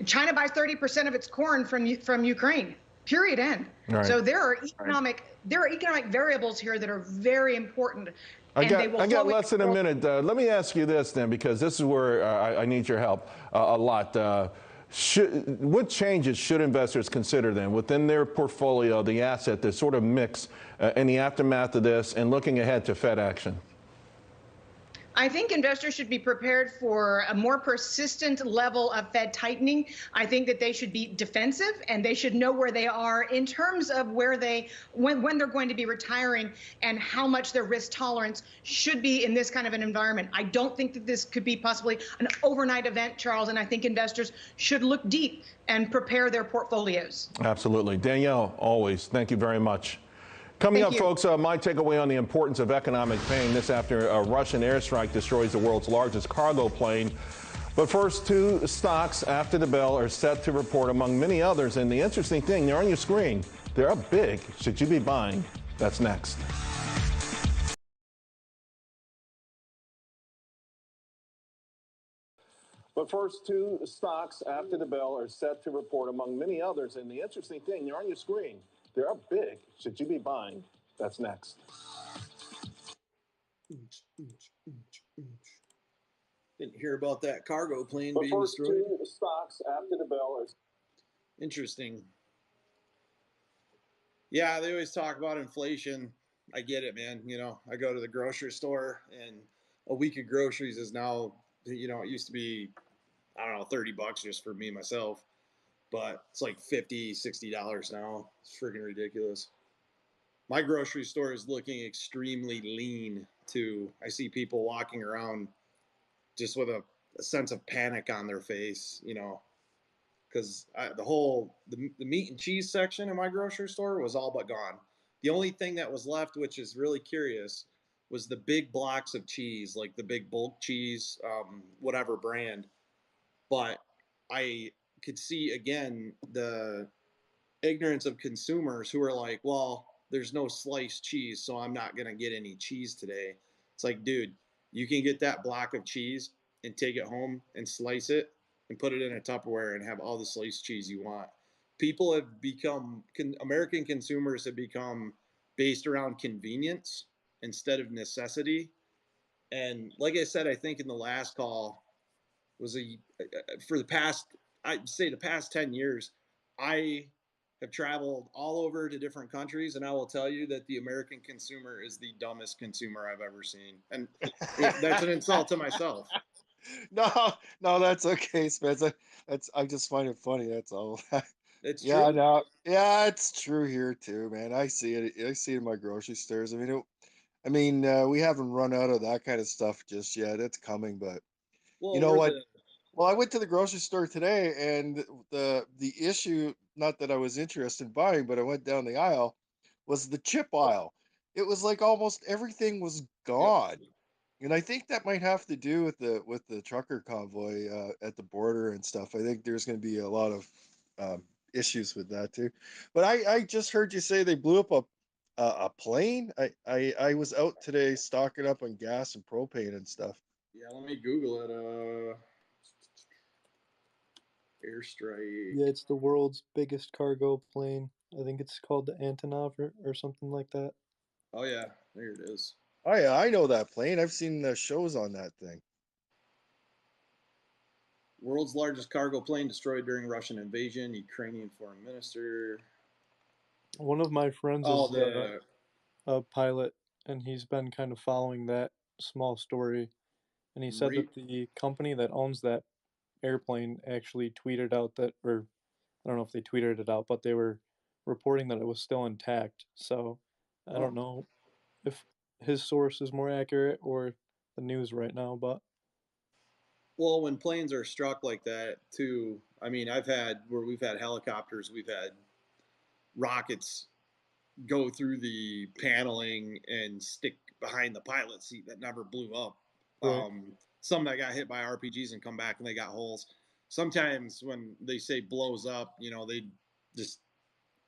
China buys 30% of its corn from Ukraine. Period. End. So there are economic variables here that are very important. I got less than a minute. Let me ask you this then, because this is where I need your help a lot. What changes should investors consider then within their portfolio, the asset, the sort of mix in the aftermath of this and looking ahead to Fed action? I think investors should be prepared for a more persistent level of Fed tightening. I think that they should be defensive, and they should know where they are in terms of where when they're going to be retiring and how much their risk tolerance should be in this kind of an environment. I don't think that this could be possibly an overnight event, Charles, and I think investors should look deep and prepare their portfolios. Absolutely. Danielle, always, thank you very much. Coming up, folks, my takeaway on the importance of economic pain. This after a Russian airstrike destroys the world's largest cargo plane. But first, two stocks after the bell are set to report, among many others. And the interesting thing, they're on your screen. They're up big. Should you be buying? That's next. But first, two stocks after the bell are set to report, among many others. And the interesting thing, they're on your screen. They're up big. Should you be buying? That's next. Didn't hear about that cargo plane being destroyed. Two stocks after the bell are interesting. Yeah, they always talk about inflation. I get it, man. You know, I go to the grocery store, and a week of groceries is now, you know, it used to be, I don't know, $30 just for me myself. But it's like $50, $60 now. It's freaking ridiculous. My grocery store is looking extremely lean too. I see people walking around just with a sense of panic on their face, you know, because the meat and cheese section in my grocery store was all but gone. The only thing that was left, which is really curious, was the big blocks of cheese, like the big bulk cheese, whatever brand. But I could see again the ignorance of consumers who are like, well, there's no sliced cheese, so I'm not gonna get any cheese today. It's like, dude, you can get that block of cheese and take it home and slice it and put it in a Tupperware and have all the sliced cheese you want. People have become, American consumers have become based around convenience instead of necessity. And like I said, I think in the last call was for the past, I'd say the past 10 years, I have traveled all over to different countries, and I will tell you that the American consumer is the dumbest consumer I've ever seen. And that's an insult to myself. No, that's okay, Spence. I just find it funny. That's all. It's yeah, true. no, yeah, it's true here too, man. I see it. I see it in my grocery stores. I mean, we haven't run out of that kind of stuff just yet. It's coming, but well, you know what? Well, I went to the grocery store today, and the issue, not that I was interested in buying, but I went down the aisle, was the chip aisle. It was like almost everything was gone. Yep. And I think that might have to do with the trucker convoy at the border and stuff. I think there's going to be a lot of issues with that too. But I just heard you say they blew up a plane. I was out today stocking up on gas and propane and stuff. Yeah, let me Google it. Airstrike. Yeah, it's the world's biggest cargo plane. I think it's called the Antonov or something like that. Oh yeah, there it is. Oh yeah, I know that plane. I've seen the shows on that thing. World's largest cargo plane destroyed during Russian invasion. Ukrainian foreign minister. One of my friends is a pilot, and he's been kind of following that small story. And he said that the company that owns that airplane actually tweeted out that, or I don't know if they tweeted it out, but they were reporting that it was still intact. So I don't know if his source is more accurate or the news right now, but. Well, when planes are struck like that too, I mean, we've had helicopters, we've had rockets go through the paneling and stick behind the pilot seat that never blew up. Right. some that got hit by RPGs and come back and they got holes. Sometimes when they say blows up, you know, they just,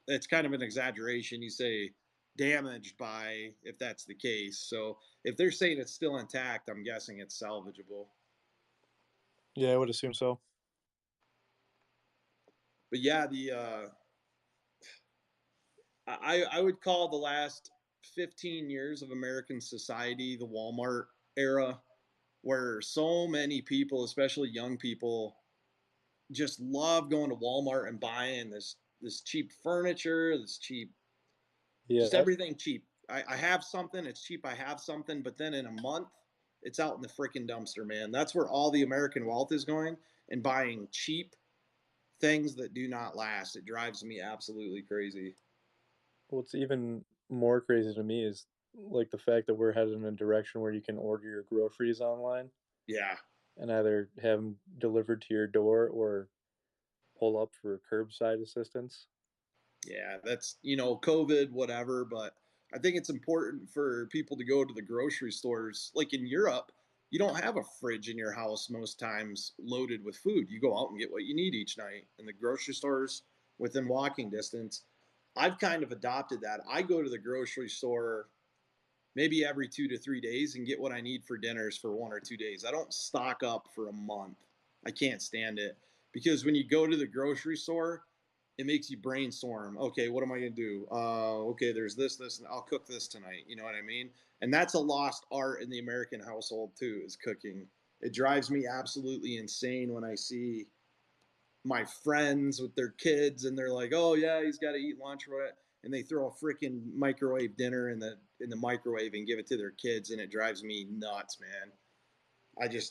it's kind of an exaggeration. You say damaged by, if that's the case. So if they're saying it's still intact, I'm guessing it's salvageable. Yeah, I would assume so. But yeah, I would call the last 15 years of American society the Walmart era, where so many people, especially young people, just love going to Walmart and buying this cheap furniture, this cheap, just everything cheap. I have something, it's cheap, I have something, but then in a month, it's out in the freaking dumpster, man. That's where all the American wealth is going, and buying cheap things that do not last. It drives me absolutely crazy. What's even more crazy to me is like the fact that we're headed in a direction where you can order your groceries online. Yeah. And either have them delivered to your door or pull up for curbside assistance. Yeah, that's, you know, COVID, whatever, but I think it's important for people to go to the grocery stores. Like in Europe, you don't have a fridge in your house most times loaded with food. You go out and get what you need each night. And the grocery stores within walking distance, I've kind of adopted that. I go to the grocery store maybe every 2 to 3 days and get what I need for dinners for 1 or 2 days. I don't stock up for a month. I can't stand it, because when you go to the grocery store, it makes you brainstorm. Okay, what am I going to do? Okay, there's this, and I'll cook this tonight. You know what I mean? And that's a lost art in the American household too, is cooking. It drives me absolutely insane when I see my friends with their kids and they're like, oh yeah, he's got to eat lunch, right? And they throw a freaking microwave dinner in the microwave and give it to their kids, and it drives me nuts, man.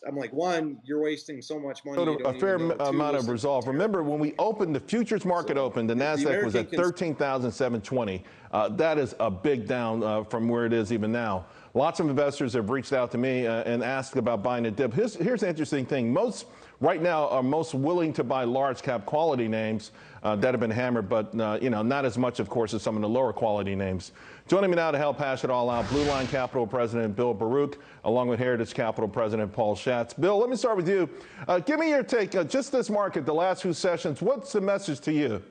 I'm like, one, you're wasting so much money. A fair amount of resolve. Remember, when we opened, the futures market opened, the NASDAQ was at 13,720. That is a big down from where it is even now. Lots of investors have reached out to me and asked about buying a dip. Here's the interesting thing. Most right now are most willing to buy large cap quality names that have been hammered, but you know, not as much, of course, as some of the lower quality names. Joining me now to help hash it all out, Blue Line Capital President Bill Baruch, along with Heritage Capital President Paul Schatz. Bill, let me start with you. Give me your take. Just this market, the last few sessions, what's the message to you?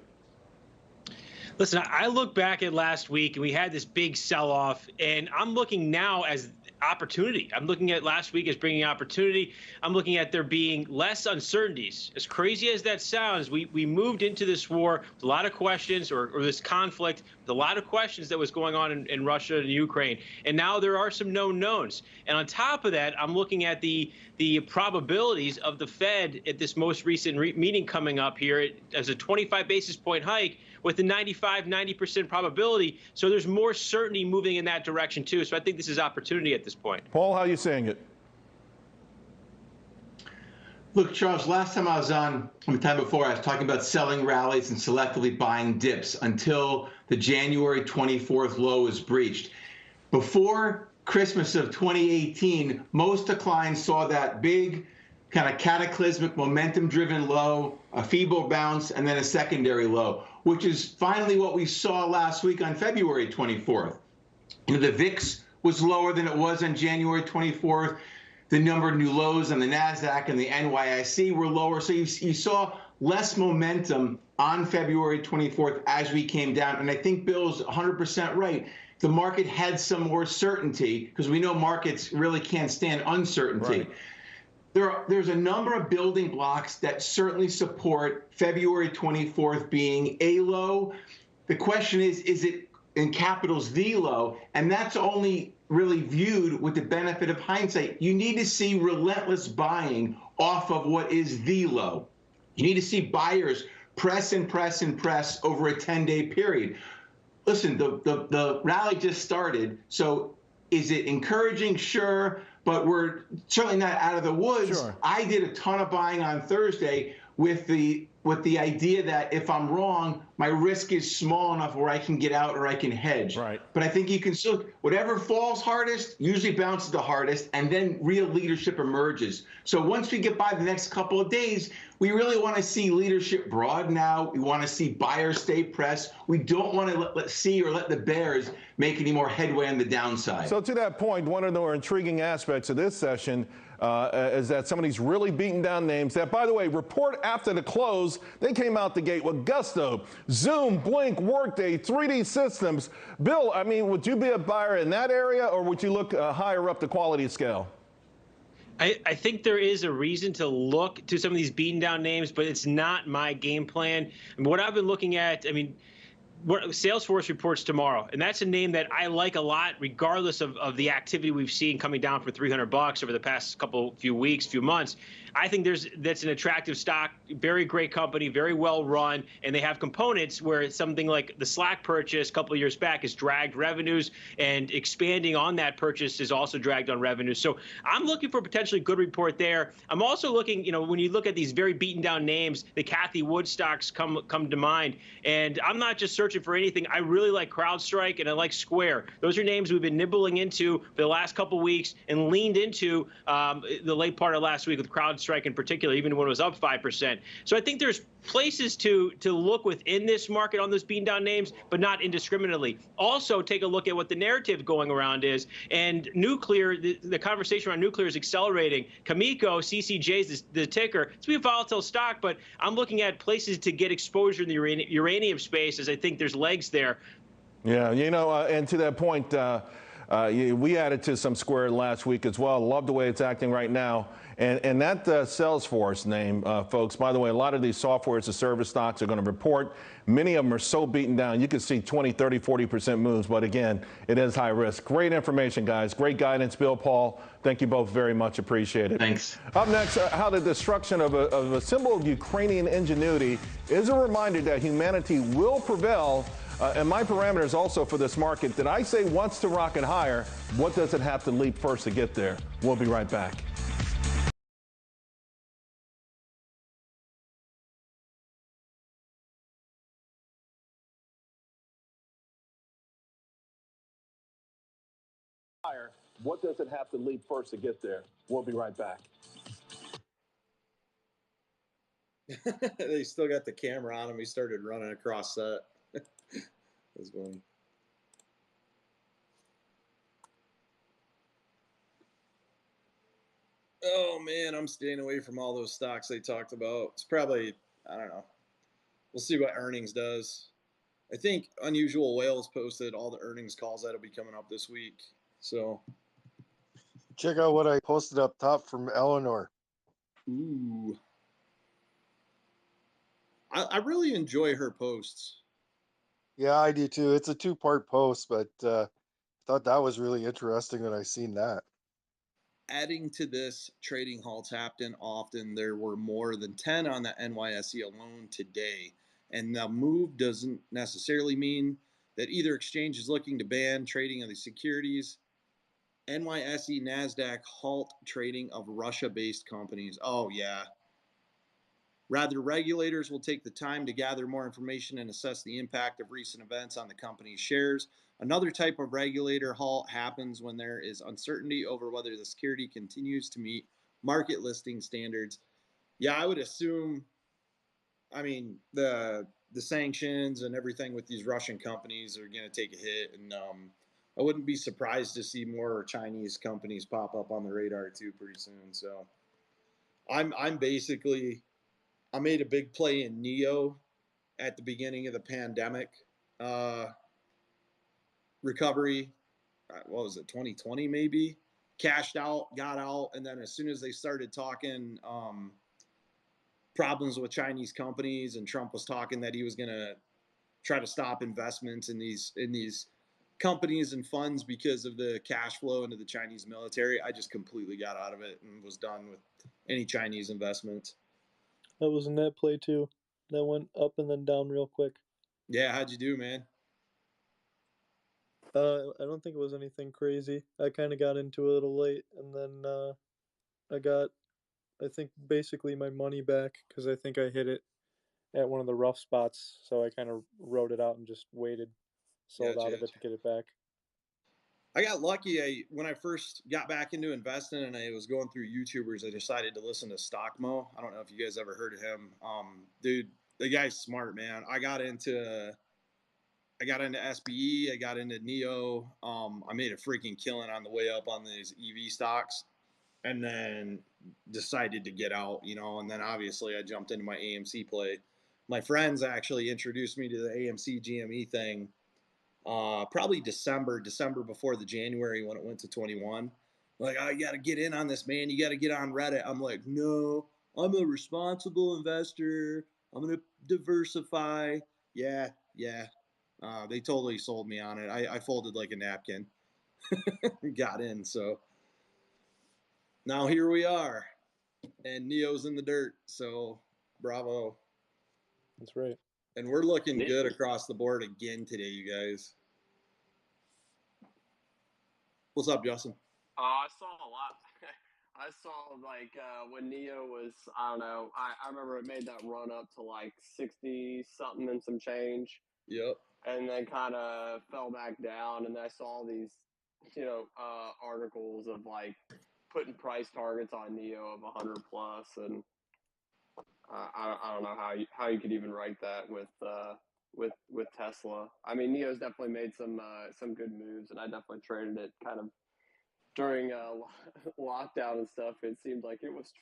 Listen, I look back at last week and we had this big sell-off, and I'm looking now as opportunity. I'm looking at last week as bringing opportunity. I'm looking at there being less uncertainties. As crazy as that sounds, we moved into this war with a lot of questions, or this conflict with a lot of questions that was going on in Russia and Ukraine. And now there are some known knowns. And on top of that, I'm looking at the probabilities of the Fed at this most recent meeting coming up here as a 25 basis point hike with a 90% probability. So there's more certainty moving in that direction too. So I think this is opportunity at this point. Paul, how are you seeing it? Look, Charles, last time I was on, the time before, I was talking about selling rallies and selectively buying dips until the January 24th low is breached. Before Christmas of 2018, most declines saw that big kind of cataclysmic momentum-driven low, a feeble bounce, and then a secondary low, which is finally what we saw last week on February 24th. You know, the VIX was lower than it was on January 24th. The number of new lows on the NASDAQ and the NYIC were lower. So you saw less momentum on February 24th as we came down. And I think Bill's 100% right. The market had some more certainty, because we know markets really can't stand uncertainty. Right. There's a number of building blocks that certainly support February 24th being a low. The question is it in capitals the low? And that's only really viewed with the benefit of hindsight. You need to see relentless buying off of what is the low. You need to see buyers press and press and press over a 10-day period. Listen, the rally just started, so is it encouraging? Sure, but we're certainly not out of the woods. Sure. I did a ton of buying on Thursday with the with the idea that if I'm wrong, my risk is small enough where I can get out or I can hedge. Right. But I think you can still, whatever falls hardest usually bounces the hardest, and then real leadership emerges. So once we get by the next couple of days, we really want to see leadership broaden out. We want to see buyers stay pressed. We don't want to let the bears make any more headway on the downside. So to that point, one of the more intriguing aspects of this session is that some of these really beaten down names that, by the way, report after the close, they came out the gate with gusto. Zoom, Blink, Workday, 3D Systems. Bill, I mean, would you be a buyer in that area, or would you look higher up the quality scale? I think there is a reason to look to some of these beaten down names, but it's not my game plan. And what I've been looking at, I mean, Salesforce reports tomorrow, and that's a name that I like a lot, regardless of the activity we've seen coming down for $300 over the past few months. I think that's an attractive stock, very great company, very well run, and they have components where something like the Slack purchase a couple of years back has dragged revenues, and expanding on that purchase is also dragged on revenues. So I'm looking for a potentially good report there. I'm also looking, when you look at these very beaten down names, the Cathie Wood stocks come to mind, and I'm not just searching for anything. I really like CrowdStrike and I like Square. Those are names we've been nibbling into for the last couple of weeks and leaned into the late part of last week with CrowdStrike in particular, even when it was up 5%. So I think there's places to look within this market on those beaten down names, but not indiscriminately. Also, take a look at what the narrative going around is. And nuclear, the conversation around nuclear is accelerating. Cameco, CCJ is the ticker. It's be a volatile stock, but I'm looking at places to get exposure in the uranium space, as I think there's legs there. Yeah, and to that point, we added to some Square last week as well. Love the way it's acting right now. And that Salesforce name, folks, by the way, a lot of these software as a service stocks are going to report. Many of them are so beaten down. You can see 20, 30, 40% moves. But again, it is high risk. Great information, guys. Great guidance. Bill, Paul, thank you both very much. Appreciate it. Thanks. Up next, how the destruction of a symbol of Ukrainian ingenuity is a reminder that humanity will prevail. And my parameters also for this market that I say wants to rocket higher. What does it have to leap first to get there? We'll be right back. What does it have to leap first to get there? We'll be right back. They still got the camera on him. He started running across set. That's funny. Oh man, I'm staying away from all those stocks they talked about. It's probably, I don't know. We'll see what earnings does. I think Unusual Whales posted all the earnings calls that'll be coming up this week. So check out what I posted up top from Eleanor. Ooh. I really enjoy her posts. Yeah, I do too. It's a two-part post, but I thought that was really interesting when I seen that. Adding to this, trading halts happen often. There were more than 10 on the NYSE alone today. And the move doesn't necessarily mean that either exchange is looking to ban trading of the securities. NYSE NASDAQ halt trading of Russia-based companies. Oh, yeah. Rather, regulators will take the time to gather more information and assess the impact of recent events on the company's shares. Another type of regulator halt happens when there is uncertainty over whether the security continues to meet market listing standards. Yeah, I would assume, I mean, the sanctions and everything with these Russian companies are going to take a hit, and I wouldn't be surprised to see more Chinese companies pop up on the radar too pretty soon. So I'm basically, I made a big play in NEO at the beginning of the pandemic recovery. What was it, 2020 maybe? Cashed out, got out, and then as soon as they started talking problems with Chinese companies, and Trump was talking that he was going to try to stop investments in these companies and funds because of the cash flow into the Chinese military, I just completely got out of it and was done with any Chinese investments. I was in that play too. That went up and then down real quick. Yeah, how'd you do, man? I don't think it was anything crazy. I kind of got into it a little late, and then I got, I think, basically my money back because I think I hit it at one of the rough spots, so I kind of rode it out and just waited, sold out of it to get it back. I got lucky. When I first got back into investing and I was going through YouTubers, I decided to listen to Stockmo. I don't know if you guys ever heard of him. Dude, the guy's smart, man. I got into SBE. I got into Neo. I made a freaking killing on the way up on these EV stocks, and then decided to get out, and then obviously I jumped into my AMC play. My friends actually introduced me to the AMC GME thing. Probably December before the January when it went to 21. Like, oh, you got to get in on this, man. You got to get on Reddit. I'm like, no, I'm a responsible investor. I'm going to diversify. Yeah. They totally sold me on it. I folded like a napkin. Got in. So now here we are. And Neo's in the dirt. So bravo. That's right. And we're looking good across the board again today, you guys. What's up, Justin? I saw a lot. I saw like when Neo was, I don't know, I remember it made that run up to like 60 something and some change. Yep. And then kind of fell back down. And I saw these, articles of like putting price targets on Neo of 100 plus. And I don't know how you could even write that with Tesla. I mean, Neo's definitely made some good moves, and I definitely traded it kind of during lockdown and stuff. It seemed like it was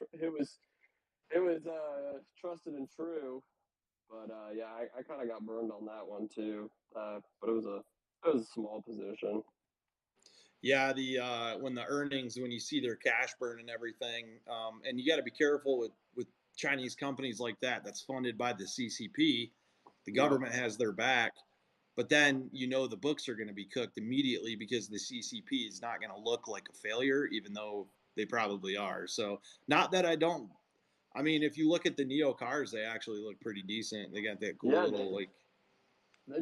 trusted and true, but yeah, I kind of got burned on that one too. But it was a small position. Yeah, when the earnings, when you see their cash burn and everything, and you got to be careful with Chinese companies like that. That's funded by the CCP. The government has their back, but then the books are going to be cooked immediately because the CCP is not going to look like a failure, even though they probably are. So, not that I don't. I mean, if you look at the Neo cars, they actually look pretty decent. They got that cool little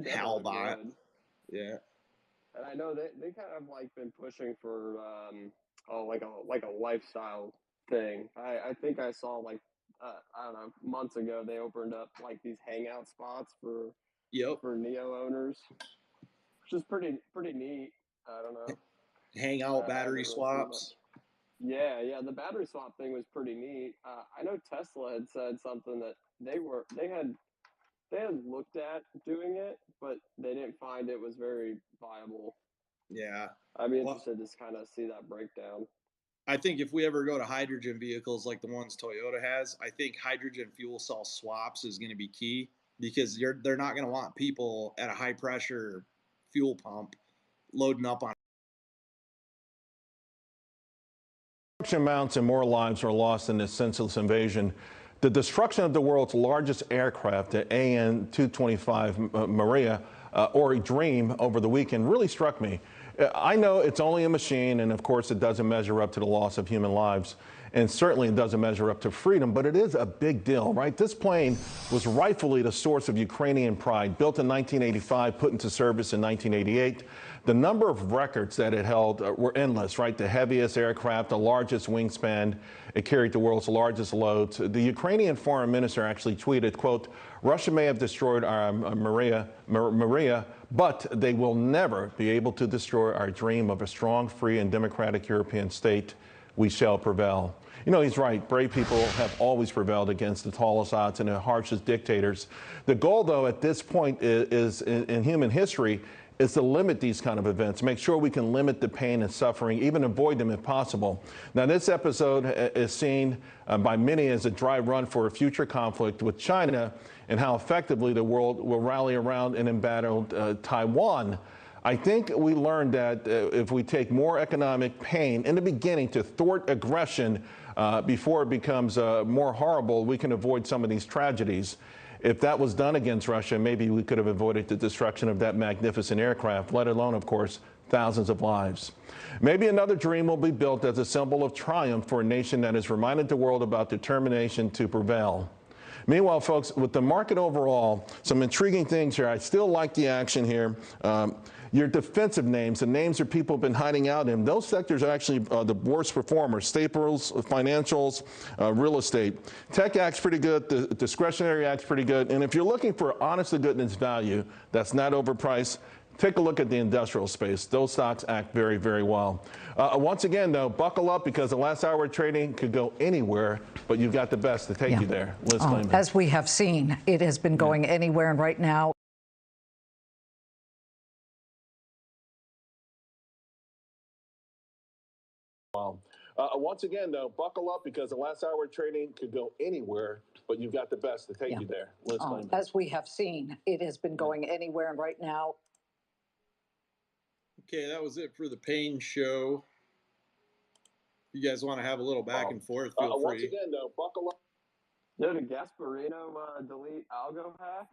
HAL bot. Yeah. And I know they kind of like been pushing for like a lifestyle thing. I think I saw like I don't know, months ago they opened up like these hangout spots for Neo owners, which is pretty neat. I don't know. Hangout battery swaps. Yeah, the battery swap thing was pretty neat. I know Tesla had said something that they had looked at doing it, but they didn't find it was very viable. Yeah. I'd be interested to kind of see that breakdown. I think if we ever go to hydrogen vehicles like the ones Toyota has, I think hydrogen fuel cell swaps is going to be key because they're not going to want people at a high pressure fuel pump loading up on. Amounts and more lives are lost in this senseless invasion. The destruction of the world's largest aircraft, the AN-225 Maria, or a Dream over the weekend really struck me. I know it's only a machine, and of course it doesn't measure up to the loss of human lives, and certainly it doesn't measure up to freedom, but it is a big deal, right? This plane was rightfully the source of Ukrainian pride. Built in 1985, put into service in 1988. The number of records that it held were endless, right? The heaviest aircraft, the largest wingspan. It carried the world's largest loads. The Ukrainian foreign minister actually tweeted, quote, Russia may have destroyed our Maria, but they will never be able to destroy our dream of a strong, free, and democratic European state. We shall prevail. He's right. Brave people have always prevailed against the tallest odds and the harshest dictators. The goal, though, at this point is in human history, is to limit these kind of events, make sure we can limit the pain and suffering, even avoid them if possible. Now, this episode is seen by many as a dry run for a future conflict with China and how effectively the world will rally around an embattled Taiwan. I think we learned that if we take more economic pain in the beginning to thwart aggression before it becomes more horrible, we can avoid some of these tragedies. If that was done against Russia, maybe we could have avoided the destruction of that magnificent aircraft, let alone, of course, thousands of lives. Maybe another dream will be built as a symbol of triumph for a nation that has reminded the world about determination to prevail. Meanwhile, folks, with the market overall, some intriguing things here. I still like the action here. Your defensive names, the names that people have been hiding out in, those sectors are actually the worst performers. Staples, financials, real estate. Tech acts pretty good. The discretionary acts pretty good. And if you're looking for honest to goodness value that's not overpriced, take a look at the industrial space. Those stocks act very, very well. Once again, though, buckle up because the last hour trading could go anywhere, but you've got the best to take you there. Liz Claman. As we have seen, it has been going anywhere, and right now, once again, though, buckle up because the last hour trading could go anywhere, but you've got the best to take you there. Liz Claman. as we have seen, it has been going anywhere, and right now. Okay, that was it for the Payne show. If you guys want to have a little back and forth, feel free. Once again, though, buckle up. Did Gasparino delete Algo Hack?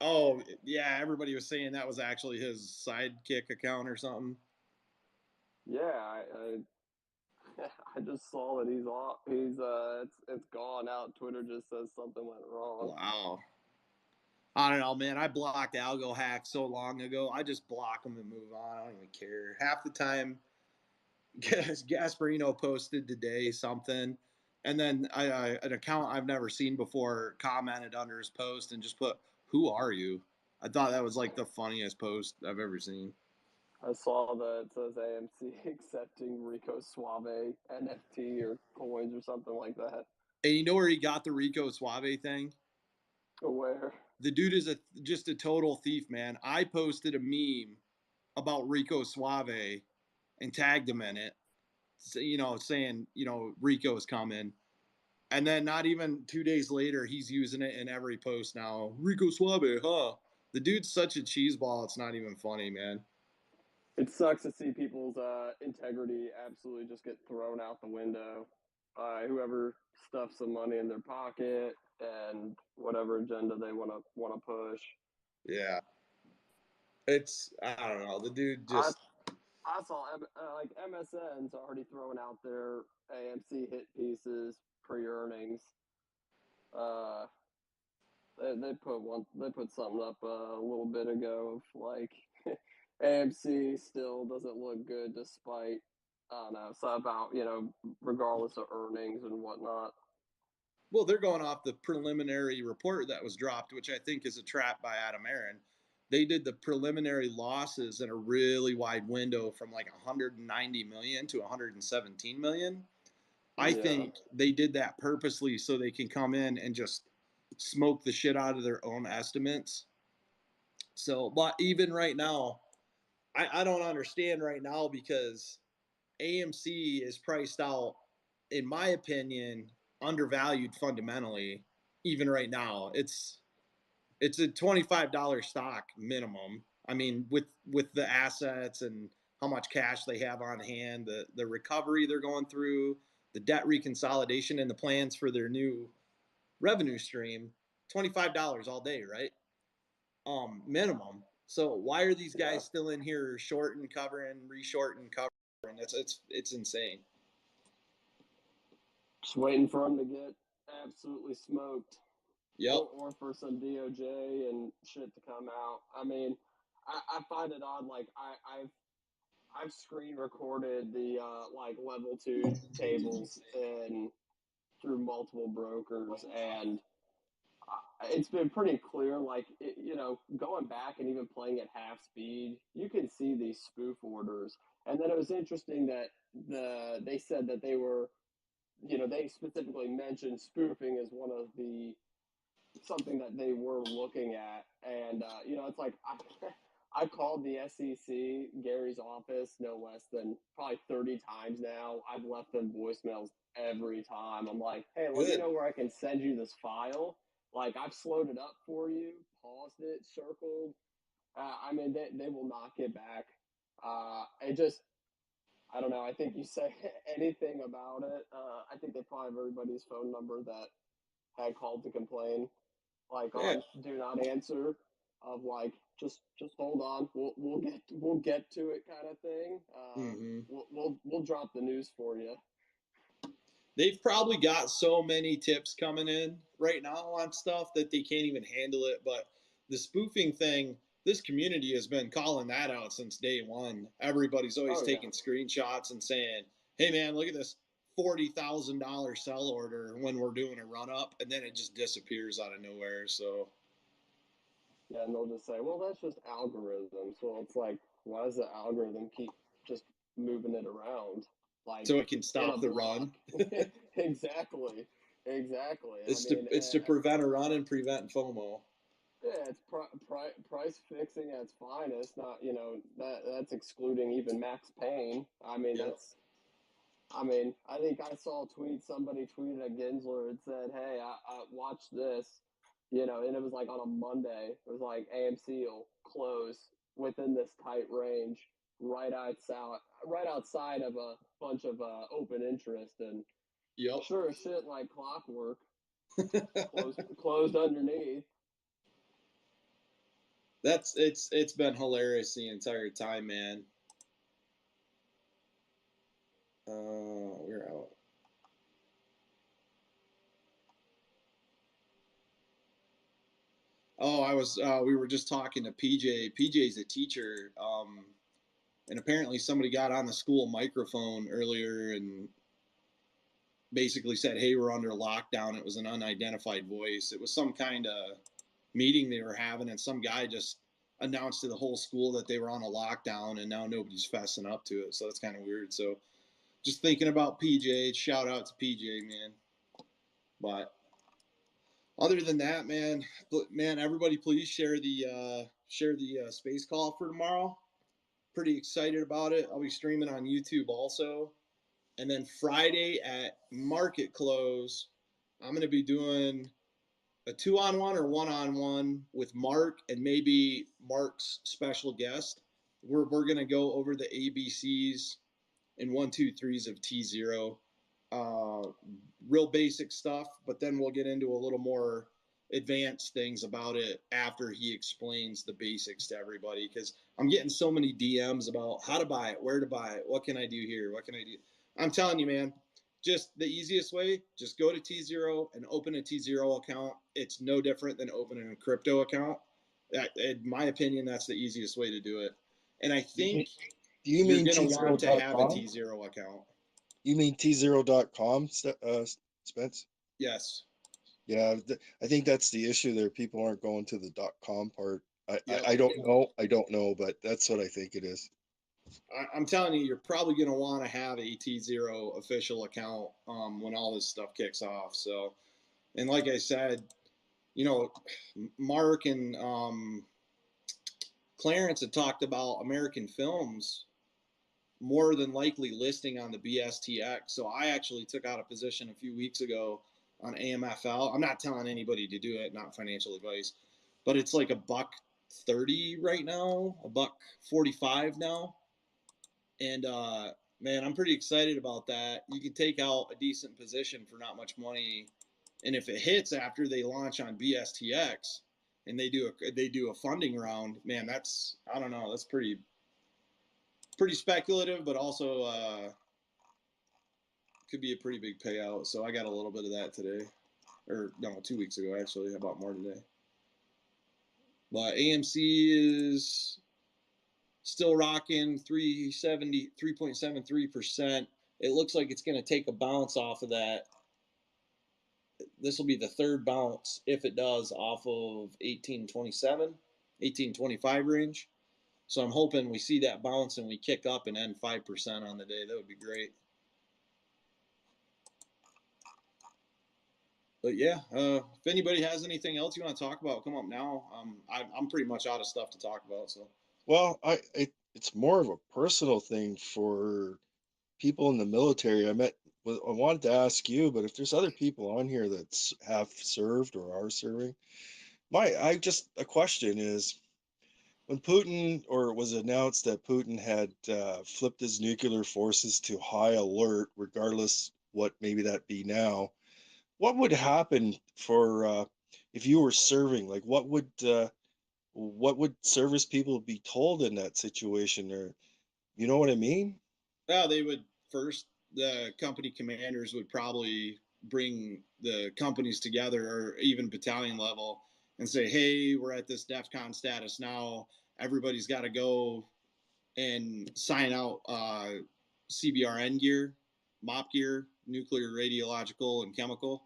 Oh, yeah, everybody was saying that was actually his sidekick account or something. Yeah, I just saw that he's off. It's gone out. Twitter just says something went wrong. Wow. I don't know, man. I blocked Algo Hack so long ago. I just block them and move on. I don't even care. Half the time, Gasparino posted today something, and then an account I've never seen before commented under his post and just put, "Who are you?" I thought that was like the funniest post I've ever seen. I saw that it says AMC accepting Rico Suave NFT or coins or something like that. And you know where he got the Rico Suave thing? Where? The dude is just a total thief, man. I posted a meme about Rico Suave and tagged him in it, saying, Rico is coming. And then not even 2 days later, he's using it in every post now. Rico Suave, huh? The dude's such a cheeseball, it's not even funny, man. It sucks to see people's integrity absolutely just get thrown out the window by whoever stuffs some money in their pocket and whatever agenda they want to push. Yeah, I don't know. The dude just. I saw like MSN's already throwing out their AMC hit pieces pre-earnings. They put something up a little bit ago of like AMC still doesn't look good despite I don't know, so about regardless of earnings and whatnot. Well, they're going off the preliminary report that was dropped, which I think is a trap by Adam Aaron. They did the preliminary losses in a really wide window from like 190 million to 117 million. I think they did that purposely so they can come in and just smoke the shit out of their own estimates. So, but even right now, I don't understand right now because AMC is priced out, in my opinion, undervalued fundamentally. Even right now, it's a $25 stock minimum. I mean, with the assets and how much cash they have on hand, the recovery they're going through, the debt reconsolidation, and the plans for their new revenue stream, $25 all day, right? Minimum. So why are these guys still in here short and covering, reshort and covering? It's insane. Just waiting for them to get absolutely smoked. Yep. Or for some DOJ and shit to come out. I mean, I find it odd. Like I've screen recorded the like level 2 tables and through multiple brokers, and it's been pretty clear. Like going back and even playing at half speed, you can see these spoof orders. And then it was interesting that they said that they were, they specifically mentioned spoofing as one of the something that they were looking at. And it's like I called the SEC, Gary's office, no less than probably 30 times now. I've left them voicemails every time. I'm like, hey, let me know where I can send you this file. Like, I've slowed it up for you, paused it, circled. I mean, they will not get back. I don't know. I think you say anything about it. I think they probably have everybody's phone number that had called to complain, like on do not answer, of like just hold on, we'll get to it kind of thing. We'll drop the news for you. they've probably got so many tips coming in right now on stuff that they can't even handle it. But the spoofing thing, this community has been calling that out since day one. Everybody's always taking screenshots and saying, hey, man, look at this $40,000 sell order when we're doing a run up, and then it just disappears out of nowhere. So, yeah, and they'll just say, well, that's just algorithms. Well, it's like, why does the algorithm keep just moving it around? Like, so it can stop the run. Exactly. It's to prevent a run and prevent FOMO. Yeah, it's price fixing at its finest. Not, that's excluding even Max Payne. I mean, I think I saw a tweet. Somebody tweeted at Gensler and said, "Hey, I watched this," and it was like on a Monday. It was like AMC will close within this tight range, right outside of a bunch of open interest, and sure as shit, like clockwork, closed underneath. It's been hilarious the entire time, man. We're out. Oh, we were just talking to PJ. PJ's a teacher, and apparently somebody got on the school microphone earlier and basically said, hey, we're under lockdown. It was an unidentified voice. It was some kind of meeting they were having, and some guy just announced to the whole school that they were on a lockdown, and now nobody's fessing up to it. So that's kind of weird. So just thinking about PJ, shout out to PJ, man. But other than that, man, everybody please share the space call for tomorrow. Pretty excited about it. I'll be streaming on YouTube also. And then Friday at market close, I'm going to be doing a 2-on-1 or 1-on-1 with Mark and maybe Mark's special guest. We're going to go over the ABCs and 1, 2, 3s of T0. Real basic stuff, but then we'll get into a little more advanced things about it after he explains the basics to everybody, because I'm getting so many DMs about how to buy it, where to buy it, what can I do here, what can I do. I'm telling you, man, just the easiest way, just go to T0 and open a T0 account. It's no different than opening a crypto account. In my opinion, that's the easiest way to do it. And I think you're going to want to have a T0 account. You mean T0.com, Spence? Yes. Yeah, I think that's the issue there. People aren't going to the .com part. I don't know, but that's what I think it is. I'm telling you, you're probably going to want to have a T0 official account when all this stuff kicks off. So, and like I said, Mark and Clarence had talked about American Films more than likely listing on the BSTX. So I actually took out a position a few weeks ago on AMFL. I'm not telling anybody to do it, not financial advice, but it's like $1.30 right now, $1.45 now. And man, I'm pretty excited about that. You can take out a decent position for not much money. And if it hits after they launch on BSTX and they do a funding round, man, that's pretty speculative, but also could be a pretty big payout. So I got a little bit of that today, or no, 2 weeks ago actually. I bought more today. But AMC is still rocking 3.73%. It looks like it's going to take a bounce off of that. This will be the third bounce, if it does, off of 1827, 1825 range. So I'm hoping we see that bounce and we kick up and end 5% on the day. That would be great. But yeah, if anybody has anything else you want to talk about, come up now. I'm pretty much out of stuff to talk about. So. Well, it's more of a personal thing for people in the military. I wanted to ask you, but if there's other people on here that have served or are serving, a question is, when Putin, or it was announced that Putin had flipped his nuclear forces to high alert, regardless what maybe that be now, what would happen for if you were serving? Like, what would service people be told in that situation? Or, you know what I mean? Yeah, they would first the company commanders would probably bring the companies together, or even battalion level, and say, hey, we're at this DEFCON status now. Everybody's got to go and sign out CBRN gear, MOP gear, nuclear, radiological, and chemical.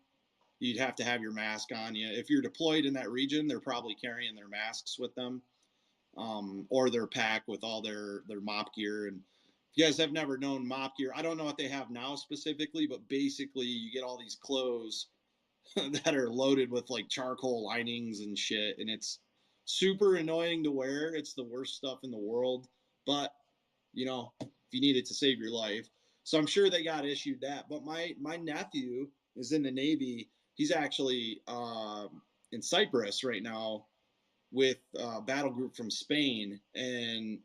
You'd have to have your mask on you. If you're deployed in that region, they're probably carrying their masks with them, or their pack with all their MOP gear. And if you guys have never known MOP gear, I don't know what they have now specifically, but basically you get all these clothes that are loaded with like charcoal linings and shit, and it's super annoying to wear. It's the worst stuff in the world, but you know, if you need it to save your life. So I'm sure they got issued that. But my nephew is in the Navy. He's actually in Cyprus right now with a battle group from Spain, and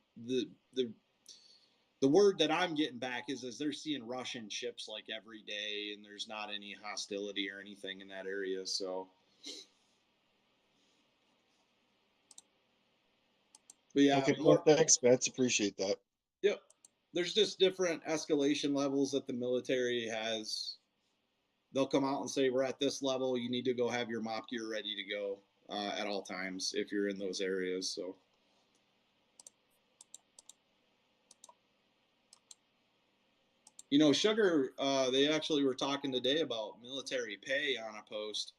the word that I'm getting back is they're seeing Russian ships like every day, and there's not any hostility or anything in that area. So, but yeah, Okay, well, thanks, Spence. Appreciate that. Yep. There's just different escalation levels that the military has. They'll come out and say, we're at this level. You need to go have your MOP gear ready to go at all times if you're in those areas. So. You know, Sugar, they actually were talking today about military pay on a post.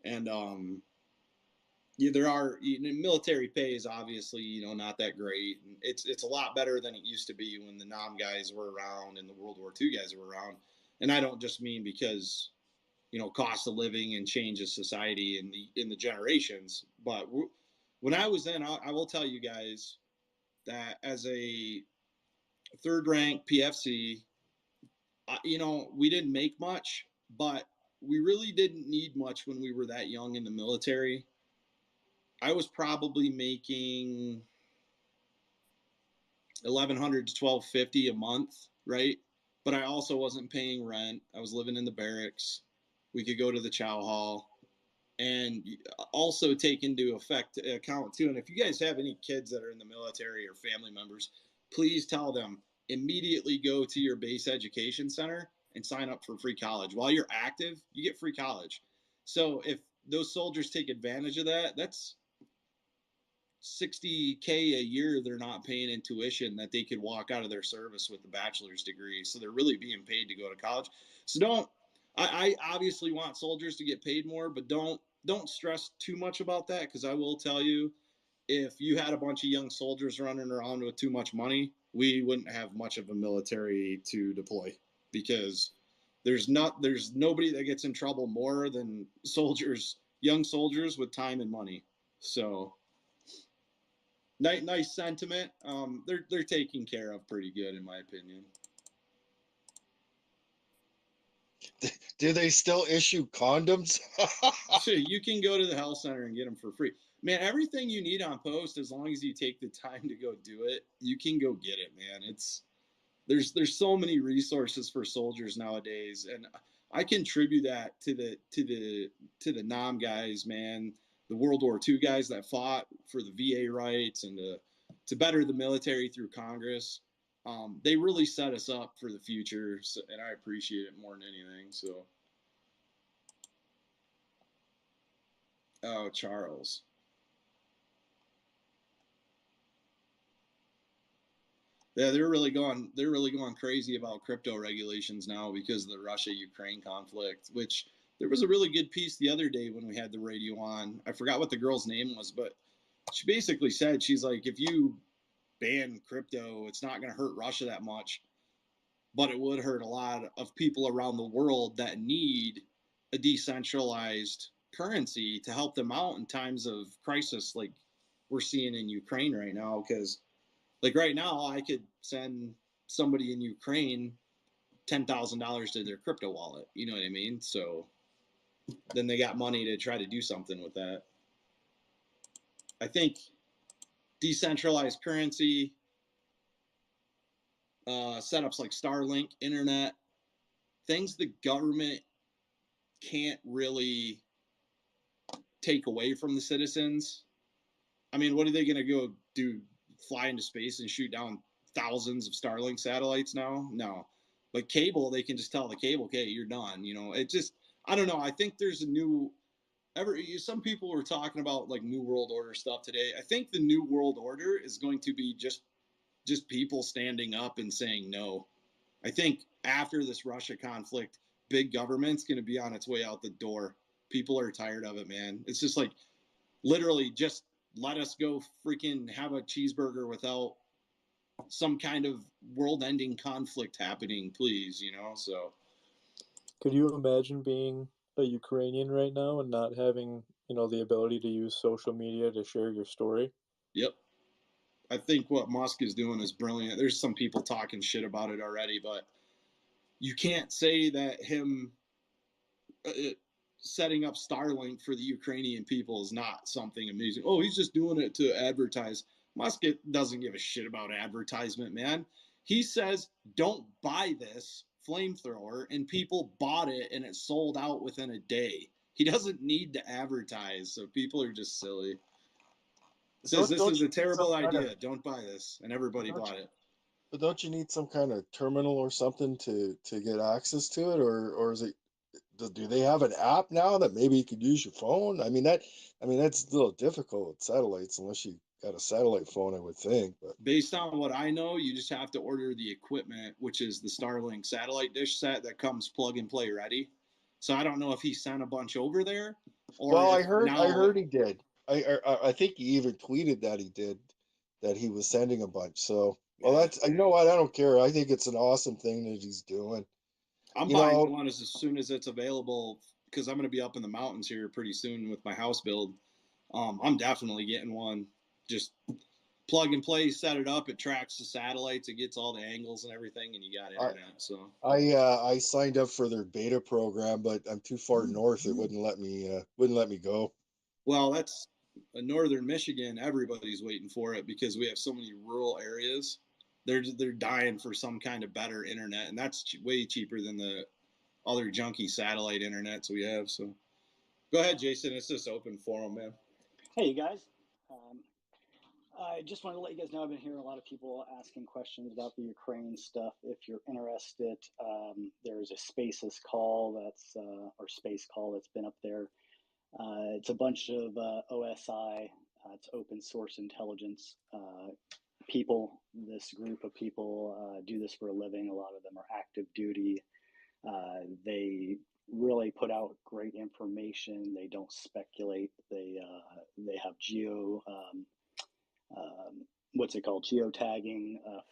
And yeah, there are, military pay is obviously, not that great. It's a lot better than it used to be when the NOM guys were around and the World War II guys were around. And I don't just mean because, cost of living and change of society in the generations. But when I was in, I will tell you guys that as a third rank PFC, we didn't make much, but we really didn't need much when we were that young in the military. I was probably making $1,100 to $1,250 a month, right? But I also wasn't paying rent. I was living in the barracks. We could go to the chow hall, and also take into account too. And if you guys have any kids that are in the military or family members, please tell them immediately go to your base education center and sign up for free college. While you're active, you get free college. So if those soldiers take advantage of that, that's $60K a year they're not paying in tuition that they could walk out of their service with a bachelor's degree. So they're really being paid to go to college. So I obviously want soldiers to get paid more, but don't stress too much about that, because I will tell you, if you had a bunch of young soldiers running around with too much money, we wouldn't have much of a military to deploy, because there's nobody that gets in trouble more than young soldiers with time and money. So nice sentiment. They're taken care of pretty good, in my opinion. Do they still issue condoms? So you can go to the health center and get them for free. Man, everything you need on post, as long as you take the time to go do it, you can go get it, man. There's so many resources for soldiers nowadays, and I contribute that to the NOM guys, man, the World War II guys that fought for the VA rights and to better the military through Congress. They really set us up for the future, and I appreciate it more than anything. So, oh, Charles. Yeah, they're really going crazy about crypto regulations now because of the Russia-Ukraine conflict, which there was a really good piece the other day when we had the radio on. I forgot what the girl's name was, but she basically said, she's like, if you ban crypto, it's not going to hurt Russia that much, but it would hurt a lot of people around the world that need a decentralized currency to help them out in times of crisis like we're seeing in Ukraine right now. Because like right now, I could send somebody in Ukraine $10,000 to their crypto wallet. You know what I mean? So then they got money to try to do something with that. I think decentralized currency, setups like Starlink, internet, things the government can't really take away from the citizens. I mean, what are they going to go do? Fly into space and shoot down thousands of Starlink satellites now? No. But cable, they can just tell the cable, okay, you're done. It just, I don't know. I think there's a new, some people were talking about like New World Order stuff today. I think the New World Order is going to be just people standing up and saying no. I think after this Russia conflict, big government's going to be on its way out the door. People are tired of it, man. It's just like, literally, just let us go freaking have a cheeseburger without some kind of world-ending conflict happening, please, so. Could you imagine being a Ukrainian right now and not having, the ability to use social media to share your story? Yep. I think what Musk is doing is brilliant. There's some people talking shit about it already, but you can't say that him setting up Starlink for the Ukrainian people is not something amazing. Oh, he's just doing it to advertise. Musk doesn't give a shit about advertisement, man. He says, don't buy this flamethrower, and people bought it, and it sold out within a day. He doesn't need to advertise, so people are just silly. Says this is a terrible idea. Don't buy this, and everybody bought it. But don't you need some kind of terminal or something to get access to it, or is it? Do they have an app now that maybe you could use your phone? I mean that's a little difficult with satellites unless you got a satellite phone, I would think. But based on what I know, you just have to order the equipment, which is the Starlink satellite dish set that comes plug and play ready. So I don't know if he sent a bunch over there. Or well, I heard he did. I think he even tweeted that he did, that he was sending a bunch. So well, that's, you know what, I don't care. I think it's an awesome thing that he's doing. I'm buying one as soon as it's available, because I'm going to be up in the mountains here pretty soon with my house build. I'm definitely getting one. Just plug and play, set it up. It tracks the satellites. It gets all the angles and everything, and you got internet. So I signed up for their beta program, but I'm too far north. It wouldn't let me go. Well, that's northern Michigan. Everybody's waiting for it because we have so many rural areas. They're dying for some kind of better internet, and that's way cheaper than the other junky satellite internets we have. So go ahead, Jason. It's just open forum, man. Hey, you guys. I just wanted to let you guys know I've been hearing a lot of people asking questions about the Ukraine stuff. If you're interested, there's a Spaces call or space call that's been up there. It's a bunch of OSI, it's open source intelligence people. This group of people do this for a living. A lot of them are active duty. They really put out great information. They don't speculate. They have geotagging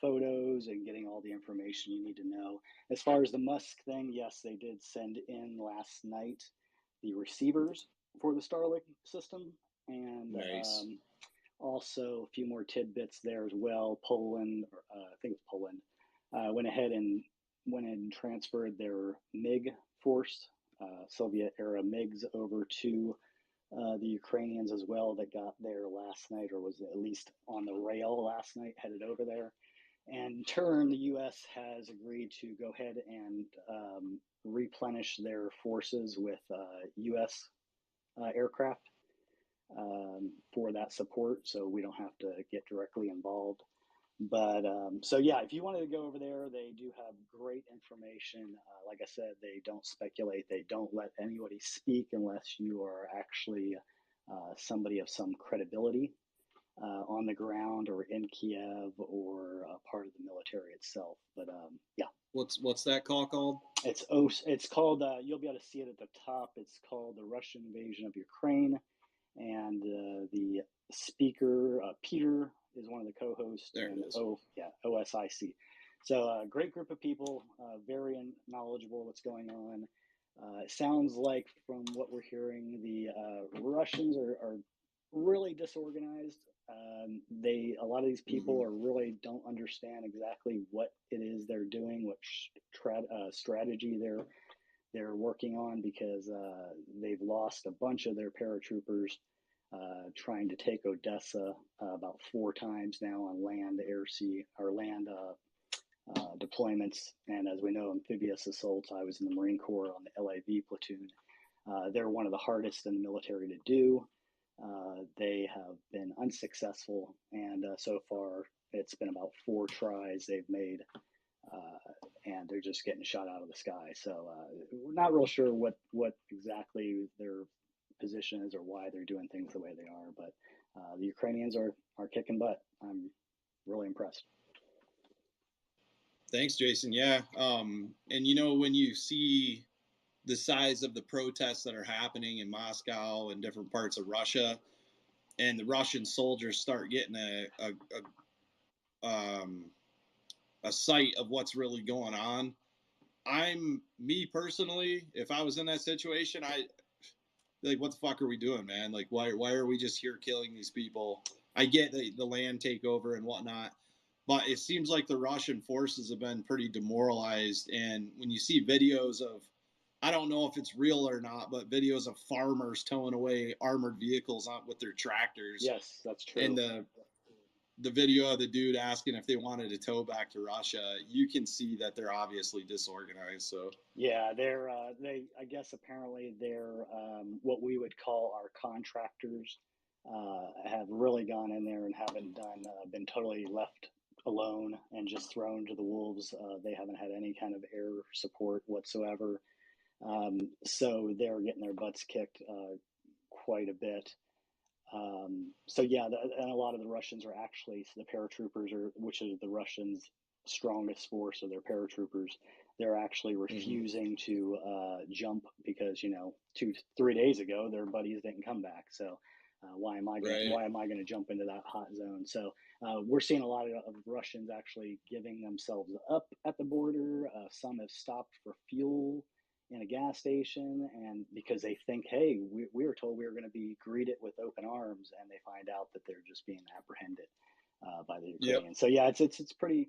photos and getting all the information you need to know. As far as the Musk thing, yes, they did send in last night the receivers for the Starlink system, and nice. Also a few more tidbits there as well. Poland, I think it's Poland, went ahead and transferred their MiG force, Soviet-era MiGs, over to the Ukrainians as well, that got there last night, or was at least on the rail last night, headed over there. And in turn, the U.S. has agreed to go ahead and replenish their forces with U.S. Aircraft for that support, so we don't have to get directly involved. But so yeah, if you wanted to go over there, they do have great information. Like I said, they don't speculate. They don't let anybody speak unless you are actually somebody of some credibility on the ground or in Kiev or part of the military itself. But yeah. What's that call called? It's called. You'll be able to see it at the top. It's called The Russian Invasion of Ukraine, and the speaker Peter is one of the co-hosts. There it is. OSIC. So a great group of people, very knowledgeable what's going on. It sounds like, from what we're hearing, the Russians are really disorganized. A lot of these people really don't understand exactly what it is they're doing, what strategy they're working on, because they've lost a bunch of their paratroopers trying to take Odessa about 4 times now on land, air, sea, or land deployments. And as we know, amphibious assaults. I was in the Marine Corps on the LAV platoon. They're one of the hardest in the military to do. They have been unsuccessful, and so far it's been about 4 tries they've made and they're just getting shot out of the sky. So we're not real sure what exactly their position is or why they're doing things the way they are. But the Ukrainians are kicking butt. I'm really impressed. Thanks, Jason. Yeah. And when you see the size of the protests that are happening in Moscow and different parts of Russia, and the Russian soldiers start getting a sight of what's really going on. Me personally, if I was in that situation, like, what the fuck are we doing, man? Like, why are we just here killing these people? I get the land takeover and whatnot, but it seems like the Russian forces have been pretty demoralized. And when you see videos of, I don't know if it's real or not, but videos of farmers towing away armored vehicles with their tractors. Yes, that's true. And the video of the dude asking if they wanted to tow back to Russia, you can see that they're obviously disorganized. So yeah, I guess apparently they're what we would call our contractors have really gone in there and haven't been totally left alone and just thrown to the wolves. They haven't had any kind of air support whatsoever. So they're getting their butts kicked quite a bit. So yeah, and a lot of the Russians are actually, so the paratroopers which is the Russians' strongest force, or their paratroopers, they're actually refusing to jump because 2-3 days ago their buddies didn't come back. So why am I going to jump into that hot zone? So we're seeing a lot of Russians actually giving themselves up at the border. Some have stopped for fuel in a gas station, and because they think, hey, we were told we were going to be greeted with open arms, and they find out that they're just being apprehended by the Ukrainians. Yep. So yeah, it's pretty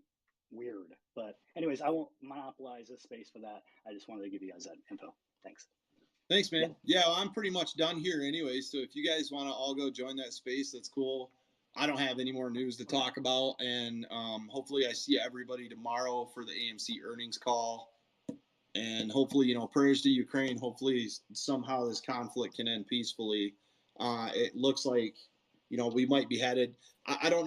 weird. But anyways, I won't monopolize this space for that. I just wanted to give you guys that info. Thanks. Thanks, man. Yeah, well, I'm pretty much done here anyway. So if you guys want to all go join that space, that's cool. I don't have any more news to talk about, and hopefully I see everybody tomorrow for the AMC earnings call. And hopefully, prayers to Ukraine. Hopefully, somehow this conflict can end peacefully. It looks like, we might be headed. I don't know.